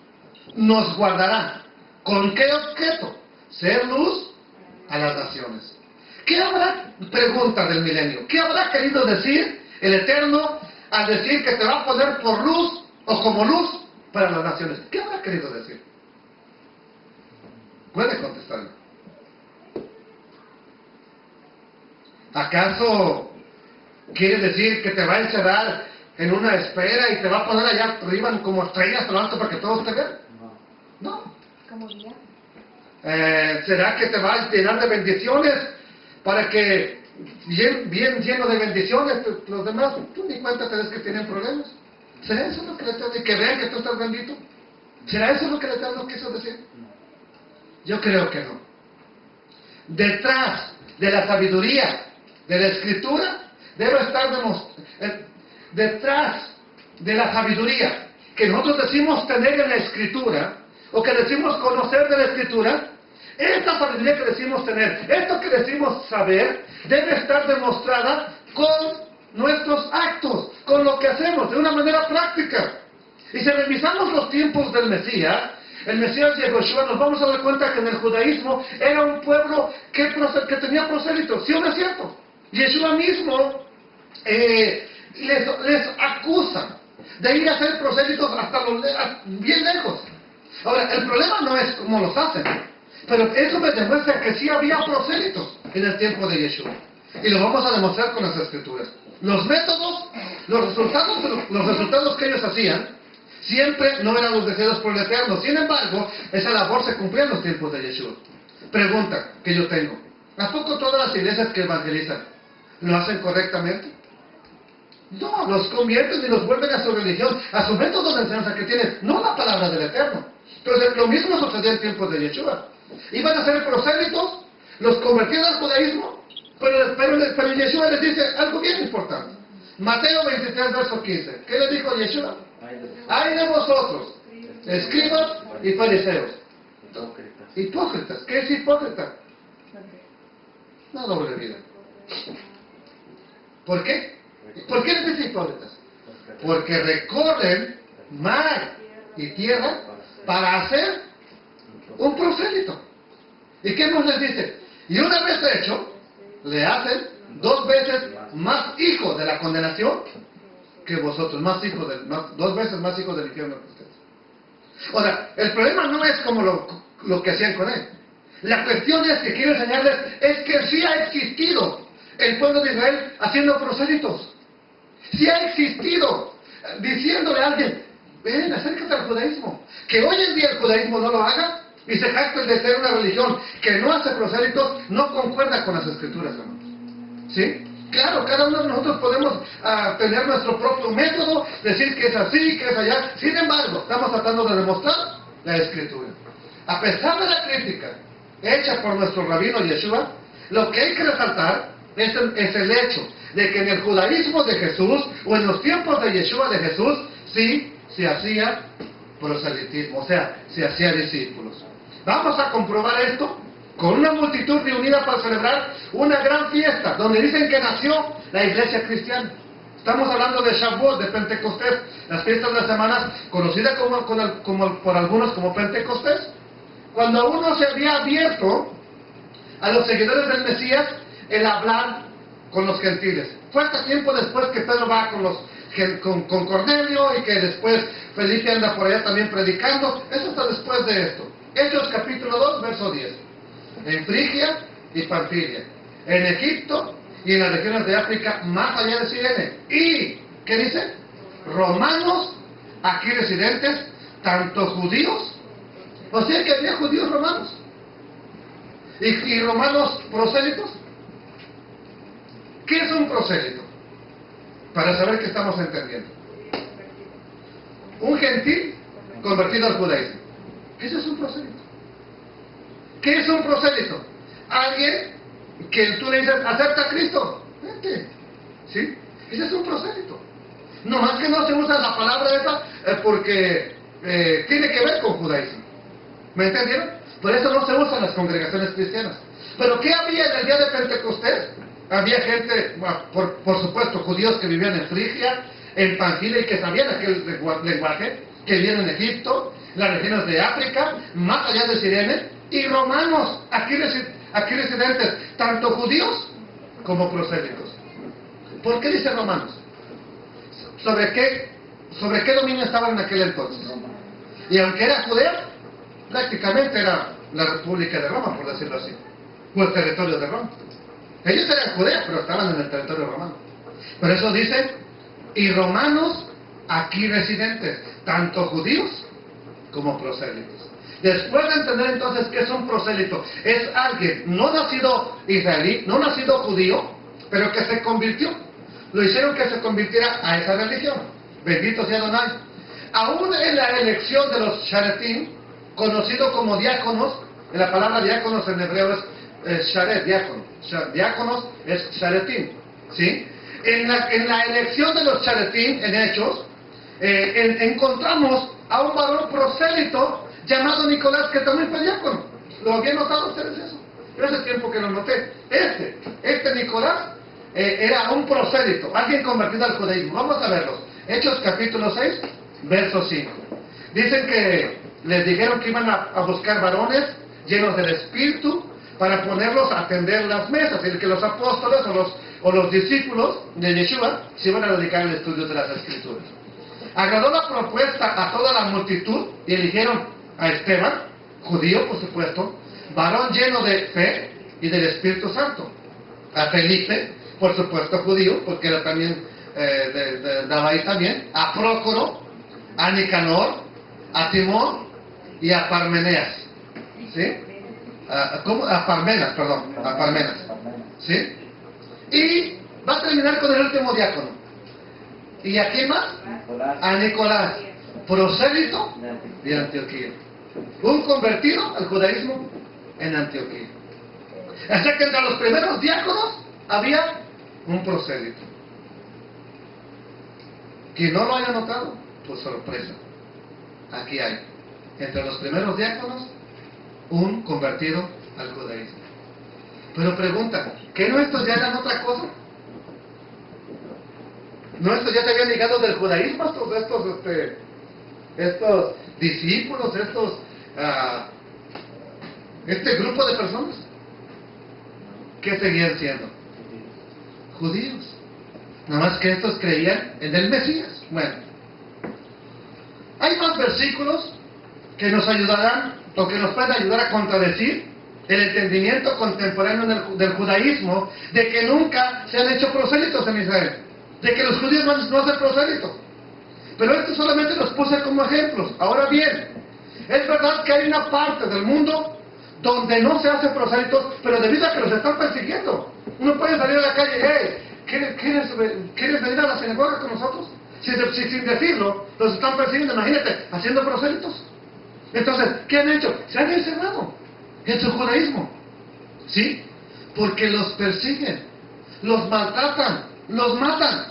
nos guardará. ¿Con qué objeto? Ser luz a las naciones. ¿Qué habrá, pregunta del milenio, qué habrá querido decir el Eterno al decir que te va a poner por luz o como luz para las naciones? ¿Qué habrá querido decir? Puede contestarme. ¿Acaso quiere decir que te va a encerrar en una esfera y te va a poner allá arriba como estrellas lo alto para que todos te vean? No. ¿Cómo día? ¿Será que te va a llenar de bendiciones para que bien lleno de bendiciones los demás tú ni cuenta te des que tienen problemas? ¿Será eso lo que le Eterno, y que vean que tú estás bendito? ¿Será eso lo que el Eterno quiso decir? Yo creo que no. Detrás de la sabiduría de la Escritura debe estar detrás de la sabiduría que nosotros decimos tener en la Escritura, o que decimos conocer de la Escritura, esta sabiduría que decimos tener, esto que decimos saber, debe estar demostrada con nuestros actos, con lo que hacemos, de una manera práctica. Y si revisamos los tiempos del Mesías, el Mesías de Yehoshua, nos vamos a dar cuenta que en el judaísmo era un pueblo que tenía prosélitos. ¿Sí o no es cierto? Yeshua mismo les acusa de ir a hacer prosélitos hasta bien lejos. Ahora, el problema no es cómo los hacen, pero eso me demuestra que sí había prosélitos en el tiempo de Yeshua. Y lo vamos a demostrar con las Escrituras. Los métodos, los resultados que ellos hacían, siempre no eran los deseados por el Eterno. Sin embargo, esa labor se cumplía en los tiempos de Yeshua. Pregunta que yo tengo: ¿a poco todas las iglesias que evangelizan lo hacen correctamente? No, los convierten y los vuelven a su religión, a su método de enseñanza que tienen, no la palabra del Eterno. Entonces, lo mismo sucedió en tiempos de Yeshua. Iban a ser prosélitos, los convertían al judaísmo, pero Yeshua les dice algo bien importante. Mateo 23, verso 15. ¿Qué le dijo Yeshua? Ay de vosotros, escribas y fariseos. Hipócritas. ¿Qué es hipócrita? Una doble vida. ¿Por qué? ¿Por qué les dice hipócritas? Porque recorren mar y tierra para hacer un prosélito. ¿Y qué más les dice? Y una vez hecho, le hacen 2 veces más hijos de la condenación que vosotros, 2 veces más hijos del infierno que ustedes. Ahora, el problema no es como lo que hacían con él. La cuestión es que quiero enseñarles es que sí ha existido el pueblo de Israel haciendo prosélitos. Sí ha existido diciéndole a alguien: ven, acércate al judaísmo. Que hoy en día el judaísmo no lo haga y se jacten de ser una religión que no hace prosélitos, no concuerda con las Escrituras, hermanos. ¿Sí? Claro, cada uno de nosotros podemos tener nuestro propio método, decir que es así, que es allá. Sin embargo, estamos tratando de demostrar la Escritura. A pesar de la crítica hecha por nuestro rabino Yeshua, Lo que hay que resaltar es el hecho de que en el judaísmo de Jesús, o en los tiempos de Yeshua de Jesús, sí se hacía proselitismo, o sea, se hacía discípulos. Vamos a comprobar esto con una multitud reunida para celebrar una gran fiesta, donde dicen que nació la iglesia cristiana. Estamos hablando de Shavuot, de Pentecostés, las fiestas de las semanas, conocidas por algunos como Pentecostés. Cuando aún no se había abierto a los seguidores del Mesías el hablar con los gentiles. Fue hasta tiempo después que Pedro va con Cornelio, y que después Felipe anda por allá también predicando. Eso está después de esto. Hechos capítulo 2, verso 10. En Frigia y Panfilia, en Egipto y en las regiones de África, más allá de Cirene. Y, ¿qué dice? Romanos aquí residentes, tanto judíos, o sea que había judíos romanos, y romanos prosélitos. ¿Qué es un prosélito? Para saber qué estamos entendiendo. Un gentil convertido al judaísmo. Eso es un prosélito. ¿Qué es un prosélito? Alguien que tú le dices, acepta a Cristo. Vete. ¿Sí? Ese es un prosélito. No más que no se usa la palabra esa porque tiene que ver con judaísmo. ¿Me entendieron? Por eso no se usan las congregaciones cristianas. Pero ¿qué había en el día de Pentecostés? Había gente, por supuesto, judíos que vivían en Frigia, en Panfilia, y que sabían aquel lenguaje, que vivían en Egipto, las regiones de África, más allá de Cirene, y romanos, aquí residentes, tanto judíos como prosélitos. ¿Por qué dice romanos? ¿Sobre qué dominio estaban en aquel entonces? Y aunque era Judea, prácticamente era la República de Roma, por decirlo así, o el territorio de Roma. Ellos eran Judea, pero estaban en el territorio romano. Por eso dice, y romanos aquí residentes, tanto judíos como prosélitos. Después de entender entonces qué es un prosélito, es alguien no nacido israelí, no nacido judío, pero que se convirtió. Lo hicieron que se convirtiera a esa religión. Bendito sea Adonai. Aún en la elección de los sharetim, conocido como diáconos, en la palabra diáconos en hebreo es sharet, diácono. Diáconos es sharetim, ¿sí? En la elección de los sharetim, en Hechos, encontramos a un varón prosélito llamado Nicolás, que también fue diácono. ¿Lo habían notado ustedes eso? Yo hace tiempo que lo noté. Este Nicolás era un prosélito, alguien convertido al judaísmo. Vamos a verlos. Hechos capítulo 6, verso 5. Dicen que les dijeron que iban a buscar varones llenos del Espíritu para ponerlos a atender las mesas, y que los apóstoles o los discípulos de Yeshua se iban a dedicar al estudio de las Escrituras. Agradó la propuesta a toda la multitud y eligieron a Esteban, judío por supuesto, varón lleno de fe y del Espíritu Santo. A Felipe, por supuesto judío, porque era también de ahí también. A Prócoro, a Nicanor, a Timón y a Parmenas. ¿Sí? A Parmenas, perdón, a Parmenas. ¿Sí? Y va a terminar con el último diácono. ¿Y a quién más? A Nicolás, prosélito de Antioquía. Un convertido al judaísmo en Antioquía. Así que entre los primeros diáconos había un prosélito. Quien no lo haya notado, pues sorpresa. Aquí hay, entre los primeros diáconos, un convertido al judaísmo. Pero pregunta, ¿qué no estos ya eran otra cosa? ¿No estos ya se habían ligado del judaísmo? Estos discípulos, este grupo de personas, ¿qué seguían siendo? Judíos. Nada más que estos creían en el Mesías. Bueno, hay más versículos que nos ayudarán, o que nos pueden ayudar a contradecir el entendimiento contemporáneo del judaísmo, de que nunca se han hecho prosélitos en Israel, de que los judíos no hacen prosélitos. Pero esto solamente los puse como ejemplos. Ahora bien, es verdad que hay una parte del mundo donde no se hacen prosélitos, pero debido a que los están persiguiendo. Uno puede salir a la calle, hey, ¿quieres venir a la sinagoga con nosotros? Sin decirlo, los están persiguiendo, imagínate, haciendo prosélitos. Entonces, ¿qué han hecho? Se han encerrado en su judaísmo. ¿Sí? Porque los persiguen, los maltratan, los matan.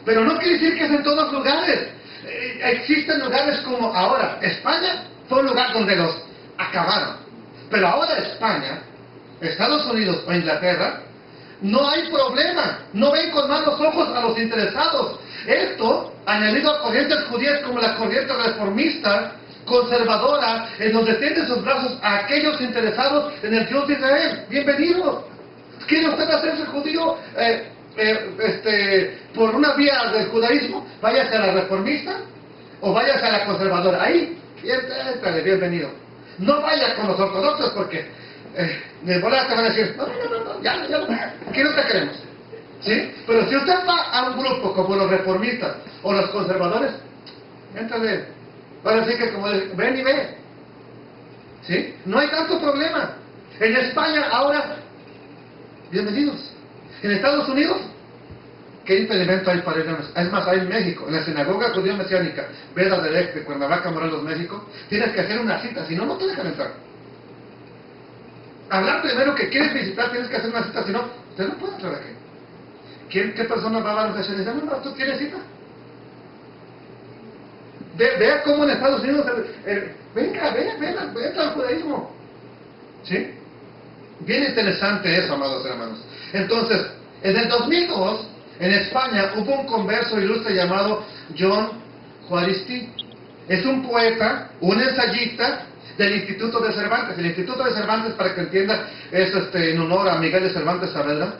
Pero no quiere decir que es en todos lugares. Existen lugares como ahora. España fue un lugar donde los acabaron. Pero ahora España, Estados Unidos o Inglaterra, no hay problema. No ven con malos ojos a los interesados. Esto, añadido a corrientes judías como la corriente reformista, conservadora, en donde tiende sus brazos a aquellos interesados en el Dios de Israel. Bienvenido. ¿Quiere usted hacerse judío por una vía del judaísmo? Váyase a la reformista o váyase a la conservadora. Ahí, entrale, bienvenido. No vaya con los ortodoxos porque de volada te van a decir, no, ya no, aquí no te queremos. ¿Sí? Pero si usted va a un grupo como los reformistas o los conservadores, entrale. Ahora sí que como ven y ve. ¿Sí? No hay tanto problema. En España ahora, bienvenidos. En Estados Unidos, ¿qué impedimento hay para irnos? Es más, hay en México, en la sinagoga judía mesiánica, Veda de Cuernavaca, Morelos, México, tienes que hacer una cita, si no, no te dejan entrar. Hablar primero que quieres visitar, tienes que hacer una cita, si no, usted no puede entrar aquí. ¿Qué persona va a dar los dice, no, tú tienes cita? Vea cómo en Estados Unidos, venga, entra al judaísmo. ¿Sí? Bien interesante eso, amados hermanos. Entonces, en el 2002, en España, hubo un converso ilustre llamado John Juaristi. Es un poeta, un ensayista del Instituto de Cervantes. El Instituto de Cervantes, para que entienda, es en honor a Miguel de Cervantes Saavedra,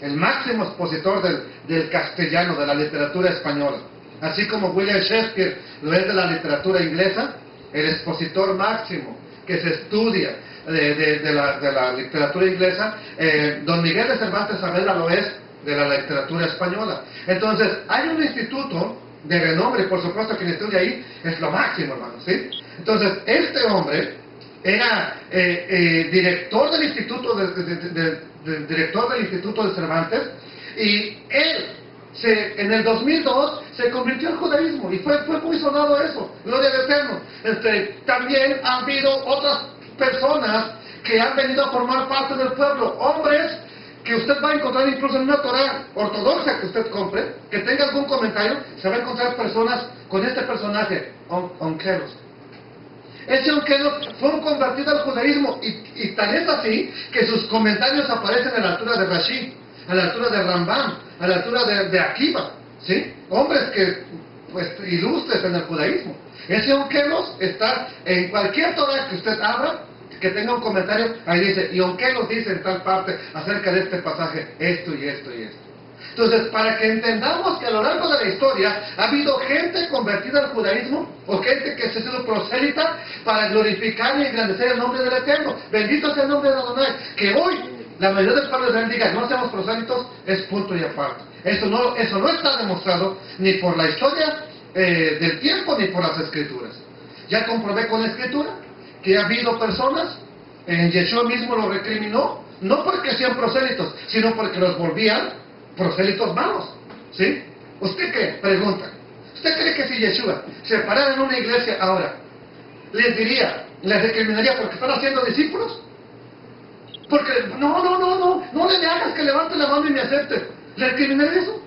el máximo expositor del castellano, de la literatura española. Así como William Shakespeare lo es de la literatura inglesa, el expositor máximo que se estudia de la literatura inglesa, don Miguel de Cervantes Saavedra lo es de la literatura española. Entonces, hay un instituto de renombre, por supuesto que el estudio ahí es lo máximo, hermanos, ¿sí? Entonces, este hombre era director del instituto director del Instituto de Cervantes, y él en el 2002 se convirtió al judaísmo y fue muy sonado eso, gloria al Eterno. También ha habido otras personas que han venido a formar parte del pueblo, hombres que usted va a encontrar incluso en una Torah ortodoxa que usted compre, que tenga algún comentario, se va a encontrar personas con este personaje, Onkelos. Ese Onkelos fue un convertido al judaísmo y tan es así que sus comentarios aparecen a la altura de Rashi, a la altura de Rambam, a la altura de Akiva, ¿sí? Hombres que, ilustres en el judaísmo. Ese Onkelos está en cualquier Torah que usted abra, que tenga un comentario, ahí dice, y Onkelos dice en tal parte acerca de este pasaje, esto y esto y esto. Entonces, para que entendamos que a lo largo de la historia ha habido gente convertida al judaísmo, o gente que se ha sido prosélita para glorificar y engrandecer el nombre del Eterno. Bendito sea el nombre de Adonai. Que hoy la mayoría del pueblo de Israel diga, no seamos prosélitos, es punto y aparte. Eso no está demostrado ni por la historia del tiempo ni por las escrituras. Ya comprobé con la escritura que ha habido personas, Yeshua mismo lo recriminó, no porque sean prosélitos, sino porque los volvían prosélitos malos. ¿Sí? ¿Usted qué? Pregunta. ¿Usted cree que si Yeshua se parara en una iglesia ahora, les recriminaría porque están haciendo discípulos? Porque, no le hagas que levante la mano y me acepte. ¿Le recriminaría eso?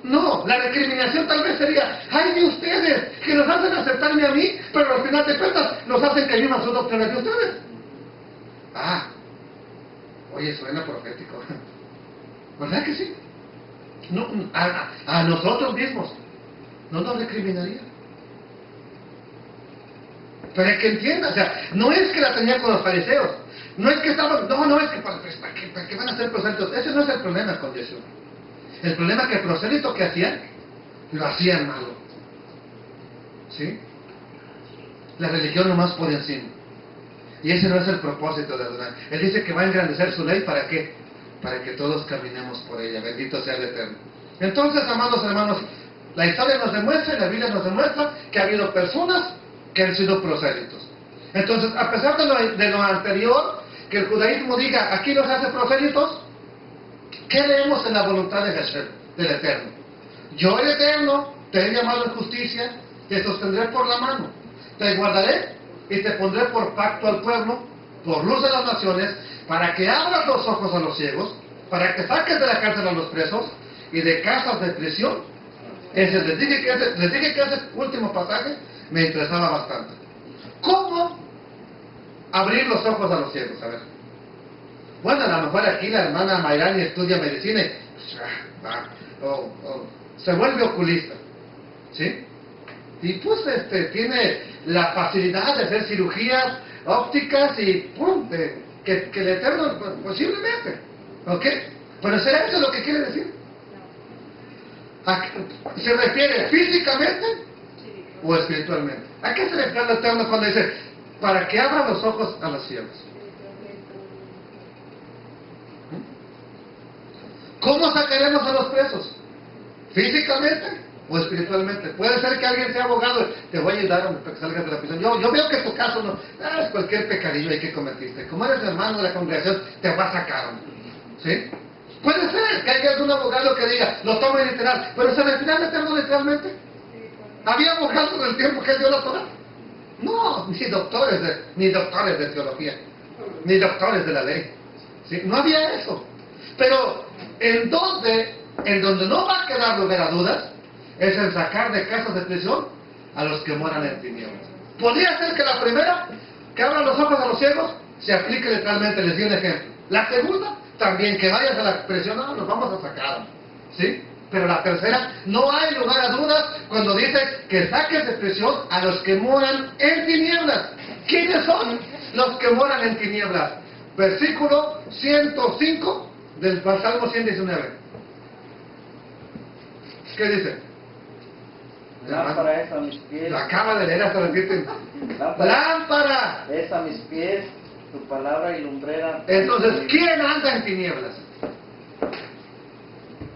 No, la recriminación tal vez sería, ¡ay de ustedes! Que nos hacen aceptarme a mí, pero al final de cuentas nos hacen que vivan sus doctrinas de ustedes. Oye, suena profético. ¿Verdad que sí? No, a nosotros mismos no nos recriminaría. Para que entienda, o sea, no es que la tenía con los fariseos, no es que estaban, no es que para que van a ser prosélitos. Ese no es el problema con Yeshua. El problema es que el prosélito que hacían, lo hacían malo. ¿Sí? La religión nomás por encima. Y ese no es el propósito de Adonai. Él dice que va a engrandecer su ley, ¿para qué? Para que todos caminemos por ella. Bendito sea el Eterno. Entonces, amados hermanos, la historia nos demuestra y la Biblia nos demuestra que ha habido personas que han sido prosélitos. Entonces, a pesar de lo anterior, que el judaísmo diga, aquí nos hace prosélitos, ¿qué leemos en la voluntad de Hashem, del Eterno? Yo, el Eterno, te he llamado en justicia, te sostendré por la mano, te guardaré y te pondré por pacto al pueblo por luz de las naciones, para que abras los ojos a los ciegos, para que saques de la cárcel a los presos y de casas de prisión. Les dije que ese último pasaje me interesaba bastante. ¿Cómo abrir los ojos a los ciegos? A ver. Bueno, a lo mejor aquí la hermana Mayrani estudia medicina y se vuelve oculista, ¿sí? Y pues tiene la facilidad de hacer cirugías ópticas y ¡pum! Que el Eterno, posiblemente, ¿ok? Pero ¿será eso lo que quiere decir? ¿Se refiere físicamente o espiritualmente? ¿A qué se refiere el Eterno cuando dice para que abra los ojos a los ciegos? ¿Cómo sacaremos a los presos? ¿Físicamente o espiritualmente? Puede ser que alguien sea abogado, te voy a ayudar para que salgas de la prisión. Yo veo que tu caso no es cualquier pecadillo ahí que cometiste. Como eres hermano de la congregación, te va a sacar. ¿Sí? Puede ser que haya algún abogado que diga, lo tome literal, pero ¿se refiere al Eterno literalmente? ¿Había abogados en el tiempo que él dio la Torah? No, ni doctores de teología, ni doctores de la ley. ¿Sí? No había eso. Pero en donde no va a quedar lugar a dudas es en sacar de casas de prisión a los que moran en tinieblas. Podría ser que la primera, que abran los ojos a los ciegos, se aplique literalmente, les di un ejemplo. La segunda, también que vayas a la prisión, no, los vamos a sacar, ¿sí? Pero la tercera, no hay lugar a dudas cuando dice que saques de prisión a los que moran en tinieblas. ¿Quiénes son los que moran en tinieblas? Versículo 105 del Salmo 119. ¿Qué dice? Lámpara es a mis pies. Lo acaba de leer hasta decirte. Lámpara es a mis pies tu palabra y lumbrera. Entonces, ¿quién anda en tinieblas?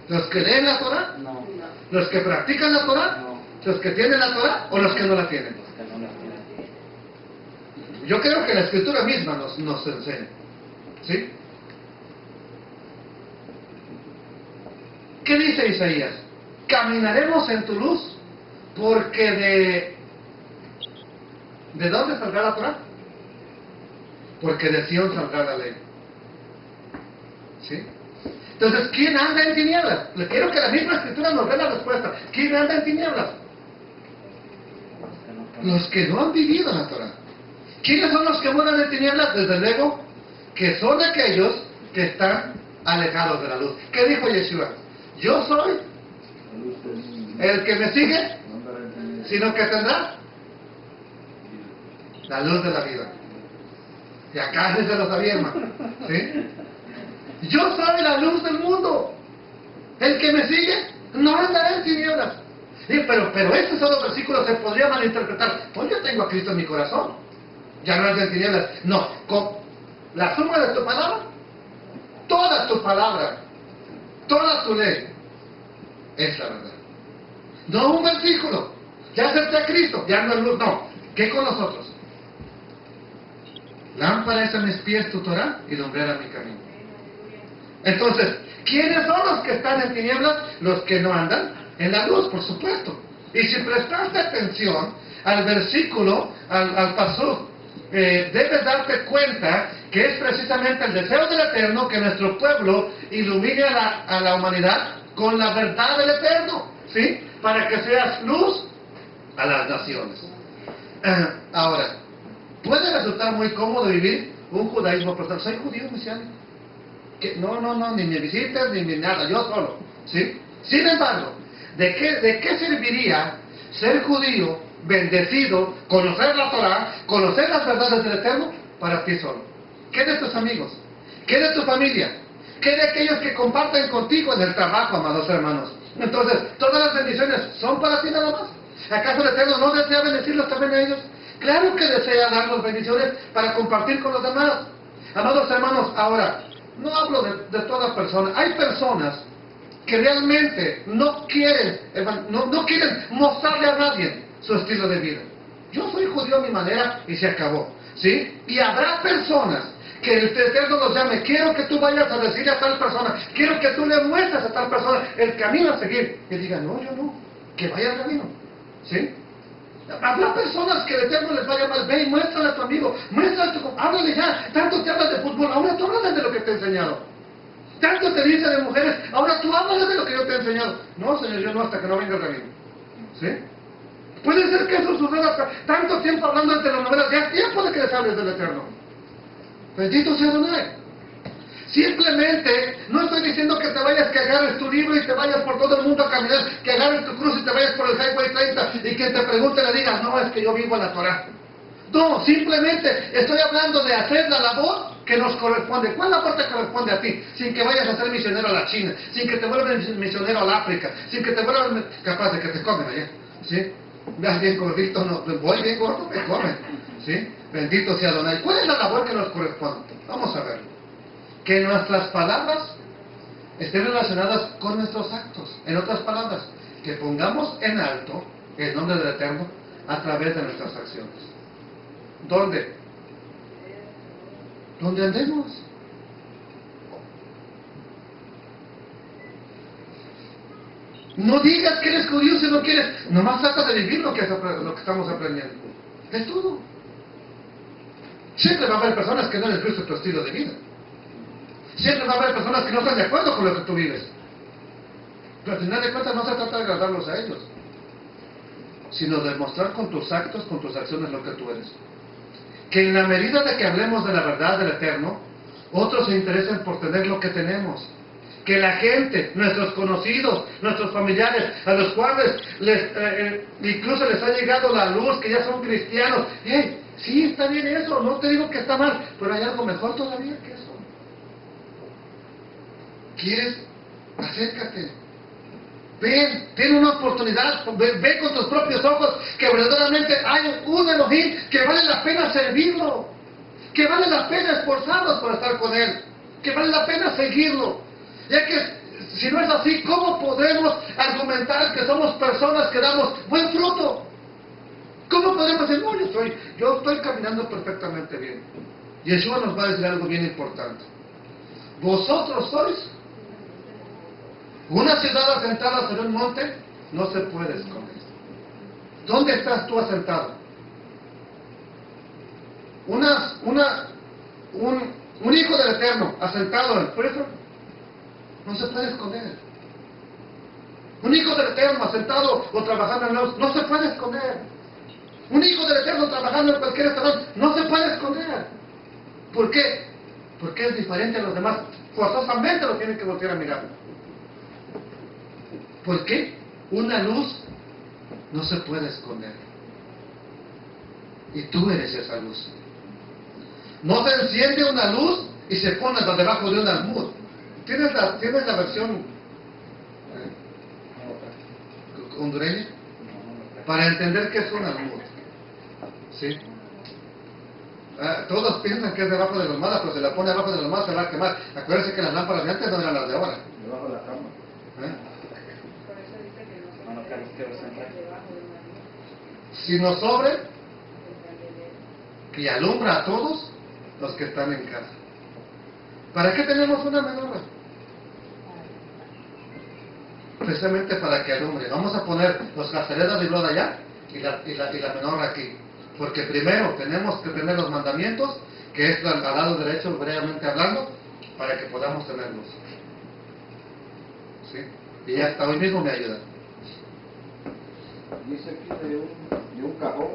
¿Los que leen la Torah? No. ¿Los que practican la Torah? No. ¿Los que tienen la Torah o los que no la tienen? Los que no la tienen. Yo creo que la Escritura misma nos enseña. ¿Sí? ¿Qué dice Isaías? Caminaremos en tu luz porque ¿de dónde saldrá la Torah? Porque de Sion saldrá la ley. ¿Sí? Entonces, ¿quién anda en tinieblas? Le quiero que la misma Escritura nos dé la respuesta. ¿Quién anda en tinieblas? Los que no han vivido la Torah. ¿Quiénes son los que moran en tinieblas? Desde luego, que son aquellos que están alejados de la luz. ¿Qué dijo Yeshua? Yo soy el que me sigue, sino que tendrá la luz de la vida. Y acá se lo sabía, hermano. ¿Sí? Yo soy la luz del mundo. El que me sigue no andará en tinieblas. Sí, pero este solo versículo se podría malinterpretar. Pues yo tengo a Cristo en mi corazón. Ya no es en tinieblas. No, con la suma de tu palabra, toda tu palabra, toda tu ley, es la verdad. No un versículo. Ya acepté a Cristo, ya no es luz. No, ¿qué con nosotros? Lámpara es a mis pies tu Torah y lumbrera mi camino. Entonces, ¿quiénes son los que están en tinieblas? Los que no andan en la luz, por supuesto. Y si prestaste atención al versículo, al pasú, debes darte cuenta que es precisamente el deseo del Eterno que nuestro pueblo ilumine a la humanidad con la verdad del Eterno, ¿sí? Para que seas luz a las naciones. Ahora, puede resultar muy cómodo vivir un judaísmo personal. Soy judío mesiánico. No, ni me visitas ni nada, yo solo, ¿sí? Sin embargo, ¿de qué serviría ser judío, bendecido, conocer la Torah, conocer las verdades del Eterno para ti solo? ¿Qué de tus amigos? ¿Qué de tu familia? ¿Qué de aquellos que comparten contigo en el trabajo, amados hermanos? Entonces, ¿todas las bendiciones son para ti nada más? ¿Acaso el Eterno no desea bendecirlos también a ellos? Claro que desea darnos bendiciones para compartir con los demás. Amados hermanos, ahora, no hablo de todas personas. Hay personas que realmente no quieren mostrarle a nadie su estilo de vida. Yo soy judío a mi manera y se acabó, ¿sí? Y habrá personas que el Eterno nos llame, quiero que tú vayas a decirle a tal persona, quiero que tú le muestres a tal persona el camino a seguir. Y diga, no, yo no, que vaya al camino, ¿sí? Habrá personas que el Eterno les va a llamar, ve y muéstrale a tu amigo, muéstrale a tu... Háblale ya, tanto te hablas de fútbol, ahora tú hablas de lo que te he enseñado. Tanto te dice de mujeres, ahora tú hablas de lo que yo te he enseñado. No, Señor, yo no, hasta que no venga el camino. ¿Sí? Puede ser que eso suceda tanto tiempo hablando de telenovelas, ya es tiempo de que les hables del Eterno. Bendito sea Adonai. Simplemente, no estoy diciendo que te vayas, que agarres tu libro y te vayas por todo el mundo a caminar, que agarres tu cruz y te vayas por el Highway 30 y que te pregunte y le digas, no, es que yo vivo en la Torah. No, simplemente estoy hablando de hacer la labor que nos corresponde. ¿Cuál labor te corresponde a ti? Sin que vayas a ser misionero a la China, sin que te vuelvas misionero al África, sin que te vuelvas capaz de que te comen allá. ¿Sí? Vas bien gordito, no, voy bien gordo, me comen. ¿Sí? Bendito sea Adonai. ¿Cuál es la labor que nos corresponde? Vamos a verlo. Que nuestras palabras estén relacionadas con nuestros actos. En otras palabras, que pongamos en alto el nombre del Eterno a través de nuestras acciones. ¿Dónde? ¿Dónde andemos? No digas que eres judío si no quieres. Nomás trata de vivir lo que estamos aprendiendo. Es todo. Siempre va a haber personas que no les gusta tu estilo de vida. Siempre va a haber personas que no están de acuerdo con lo que tú vives. Pero al final de cuentas no se trata de agradarlos a ellos, sino de mostrar con tus actos, con tus acciones lo que tú eres. Que en la medida de que hablemos de la verdad del Eterno, otros se interesen por tener lo que tenemos. Que la gente, nuestros conocidos, nuestros familiares, a los cuales incluso les ha llegado la luz, que ya son cristianos, sí, está bien eso, no te digo que está mal, pero hay algo mejor todavía que eso. ¿Quieres? Acércate. Ven, ten una oportunidad, ve con tus propios ojos que verdaderamente hay un Elohim que vale la pena servirlo, que vale la pena esforzarnos por estar con Él, que vale la pena seguirlo. Ya que si no es así, ¿cómo podemos argumentar que somos personas que damos buen fruto? ¿Cómo podemos decir, no, yo estoy caminando perfectamente bien? Yeshua nos va a decir algo bien importante. Vosotros sois una ciudad asentada sobre un monte, no se puede esconder. ¿Dónde estás tú asentado? Un hijo del Eterno asentado en Fresno, no se puede esconder. Un hijo del Eterno asentado o trabajando en Dios, no se puede esconder. Un hijo del Eterno trabajando en cualquier restaurante, no se puede esconder. ¿Por qué? Porque es diferente a los demás. Forzosamente lo tienen que voltear a mirar. ¿Por qué? Una luz no se puede esconder. Y tú eres esa luz. No se enciende una luz y se pone debajo de un almud. ¿Tienes la versión hondureña? Para entender qué es un almud. ¿Sí? Todos piensan que es debajo de la almohada, pero se la pone debajo de la almohada se va a quemar. Acuérdense que las lámparas de antes no eran las de ahora. Debajo de la cama. Por eso dice que no se puede debajo de una luz. Si nos sobre, que alumbra a todos los que están en casa. ¿Para qué tenemos una menorá? Precisamente para que alumbre. Vamos a poner los caceredas de Blood allá y la menorá aquí. Porque primero tenemos que tener los mandamientos, que es al lado derecho, brevemente hablando, para que podamos tenerlos. ¿Sí? Y hasta hoy mismo me ayuda. Dice aquí de un cajón.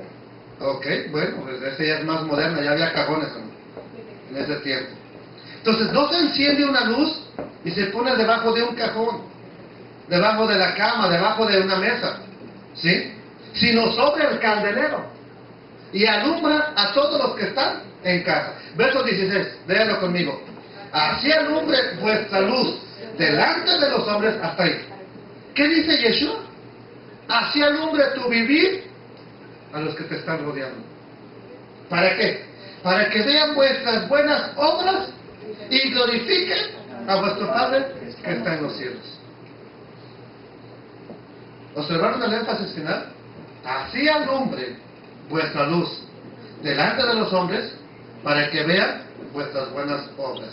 Ok, bueno, pues ese ya es más moderno, ya había cajones en ese tiempo. Entonces, no se enciende una luz y se pone debajo de un cajón, debajo de la cama, debajo de una mesa, ¿sí? Sino sobre el candelero y alumbra a todos los que están en casa. Verso 16, léalo conmigo. Así alumbre vuestra luz delante de los hombres, hasta ahí. ¿Qué dice Yeshua? Así alumbre tu vivir a los que te están rodeando. ¿Para qué? Para que vean vuestras buenas obras y glorifiquen a vuestro Padre que está en los cielos. ¿Observaron el énfasis final? Así alumbre vuestra luz delante de los hombres para que vean vuestras buenas obras.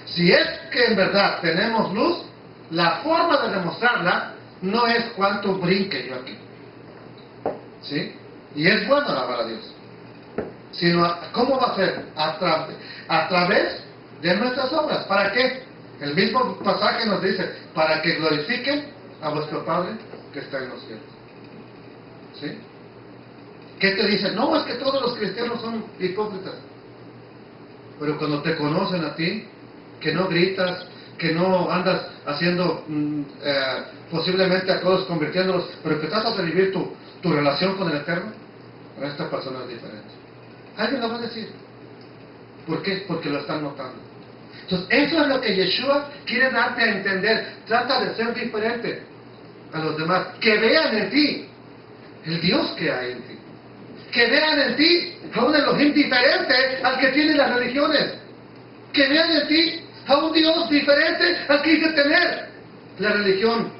Si es que en verdad tenemos luz, la forma de demostrarla no es cuánto brinque yo aquí, ¿sí? Y es bueno alabar a Dios. Sino, ¿cómo va a ser? A través de nuestras obras. ¿Para qué? El mismo pasaje nos dice, para que glorifiquen a vuestro Padre que está en los cielos. ¿Sí? ¿Qué te dicen? No, es que todos los cristianos son hipócritas. Pero cuando te conocen a ti, que no gritas, que no andas haciendo posiblemente a todos convirtiéndolos, pero que tratas de vivir tu relación con el Eterno, para esta persona es diferente. Alguien lo va a decir. ¿Por qué? Porque lo están notando. Entonces, eso es lo que Yeshua quiere darte a entender. Trata de ser diferente a los demás. Que vean en ti el Dios que hay en ti. Que vean en ti a un Elohim diferente al que tienen las religiones. Que vean en ti a un Dios diferente al que dice tener la religión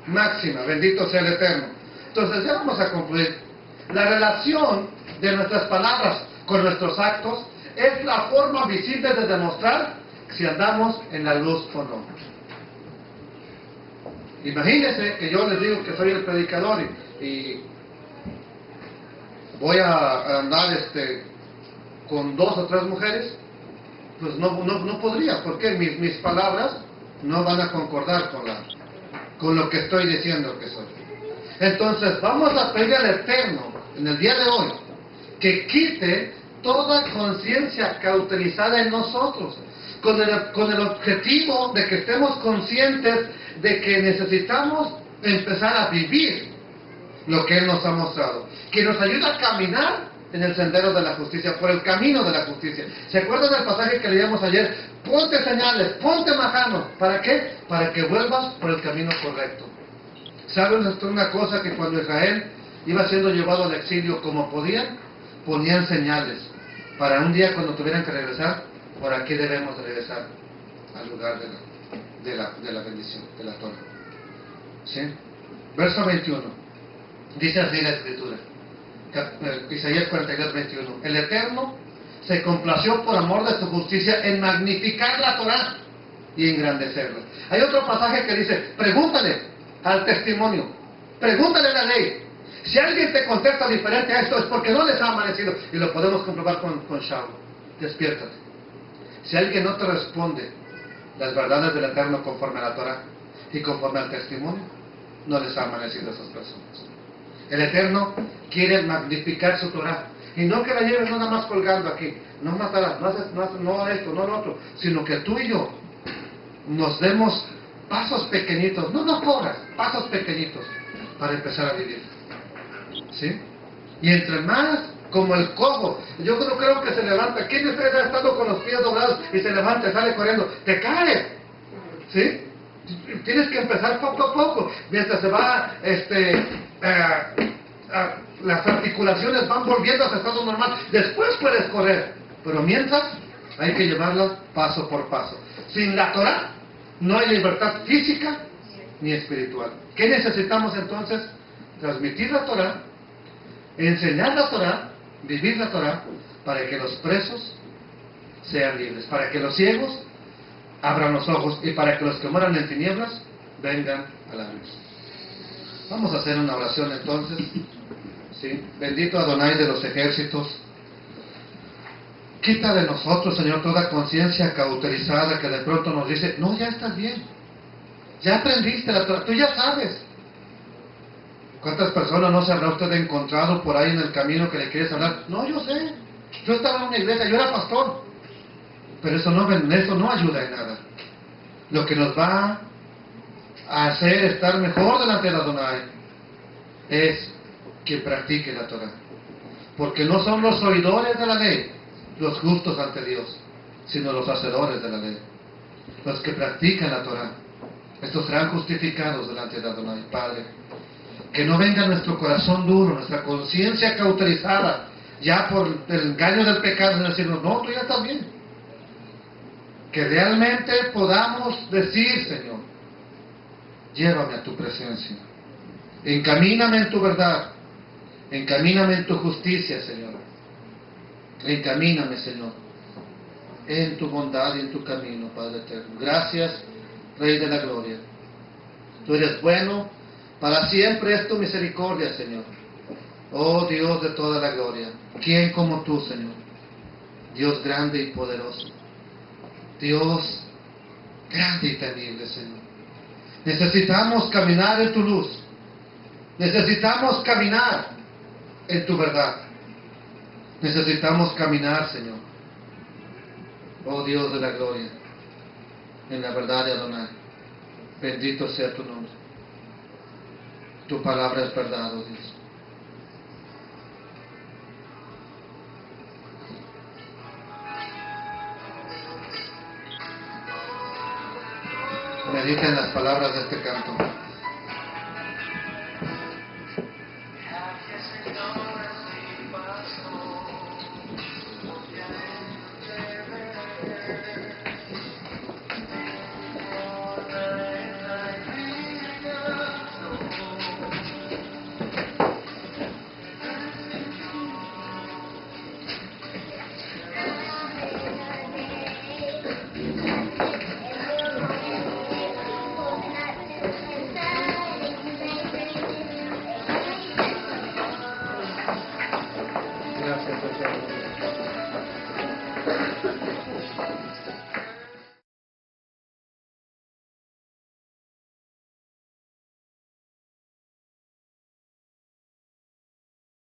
máxima. Bendito sea el Eterno. Entonces, ya vamos a concluir. La relación de nuestras palabras con nuestros actos es la forma visible de demostrar si andamos en la luz o no. Imagínense que yo les digo que soy el predicador y voy a andar con 2 o 3 mujeres, pues no podría, porque mis palabras no van a concordar con lo que estoy diciendo que soy. Entonces vamos a pedir al Eterno en el día de hoy que quite toda conciencia cauterizada en nosotros, con el objetivo de que estemos conscientes de que necesitamos empezar a vivir lo que Él nos ha mostrado, que nos ayuda a caminar en el sendero de la justicia, por el camino de la justicia. ¿Se acuerdan del pasaje que leíamos ayer? Ponte señales, ponte majanos. ¿Para qué? Para que vuelvas por el camino correcto. ¿Saben esto? Una cosa, que cuando Israel iba siendo llevado al exilio como podían, ponían señales para un día cuando tuvieran que regresar, por aquí debemos de regresar al lugar de la bendición, de la Torah. ¿Sí? Verso 21. Dice así la Escritura. Isaías 42, 21. El Eterno se complació por amor de su justicia en magnificar la Torah y engrandecerla. Hay otro pasaje que dice, pregúntale al testimonio, pregúntale la ley. Si alguien te contesta diferente a esto es porque no les ha amanecido. Y lo podemos comprobar con Shaul. Despiértate. Si alguien no te responde las verdades del Eterno conforme a la Torah y conforme al testimonio, no les ha amanecido a esas personas. El Eterno quiere magnificar su Torah. Y no que la lleves nada más colgando aquí. No matarás, no esto, no lo otro. Sino que tú y yo nos demos pasos pequeñitos. No corras, pasos pequeñitos para empezar a vivir. ¿Sí? Y entre más, como el cojo, yo creo que se levanta. ¿Quién de ustedes ha estado con los pies doblados y se levanta y sale corriendo? ¡Te caes! ¿Sí? Tienes que empezar poco a poco. Mientras se va, las articulaciones van volviendo a su estado normal. Después puedes correr. Pero mientras, hay que llevarlas paso por paso. Sin la Torah, no hay libertad física ni espiritual. ¿Qué necesitamos entonces? Transmitir la Torah, enseñar la Torah, vivir la Torah, para que los presos sean libres, para que los ciegos abran los ojos y para que los que moran en tinieblas vengan a la luz. Vamos a hacer una oración entonces. ¿Sí? Bendito Adonai de los ejércitos, quita de nosotros, Señor, toda conciencia cauterizada que de pronto nos dice, no, ya estás bien, ya aprendiste la Torah, tú ya sabes. ¿Cuántas personas no se habrá usted encontrado por ahí en el camino que le quieres hablar? No, yo sé, yo estaba en una iglesia, yo era pastor. Pero eso no ayuda en nada. Lo que nos va a hacer estar mejor delante de Adonai es que practique la Torah. Porque no son los oidores de la ley los justos ante Dios, sino los hacedores de la ley. Los que practican la Torah, estos serán justificados delante de Adonai. Padre, que no venga nuestro corazón duro, nuestra conciencia cauterizada, ya por el engaño del pecado, de decirnos, no, tú ya estás bien. Que realmente podamos decir, Señor, llévame a tu presencia, encamíname en tu verdad, encamíname en tu justicia, Señor, encamíname, Señor, en tu bondad y en tu camino, Padre eterno. Gracias, Rey de la Gloria. Tú eres bueno, para siempre es tu misericordia, Señor. Oh Dios de toda la gloria, ¿quién como tú, Señor? Dios grande y poderoso. Dios grande y temible, Señor. Necesitamos caminar en tu luz. Necesitamos caminar en tu verdad. Necesitamos caminar, Señor. Oh Dios de la gloria, en la verdad de Adonai. Bendito sea tu nombre. Tu palabra es verdad, oh Dios. Medita en las palabras de este canto. Gracias, Señor.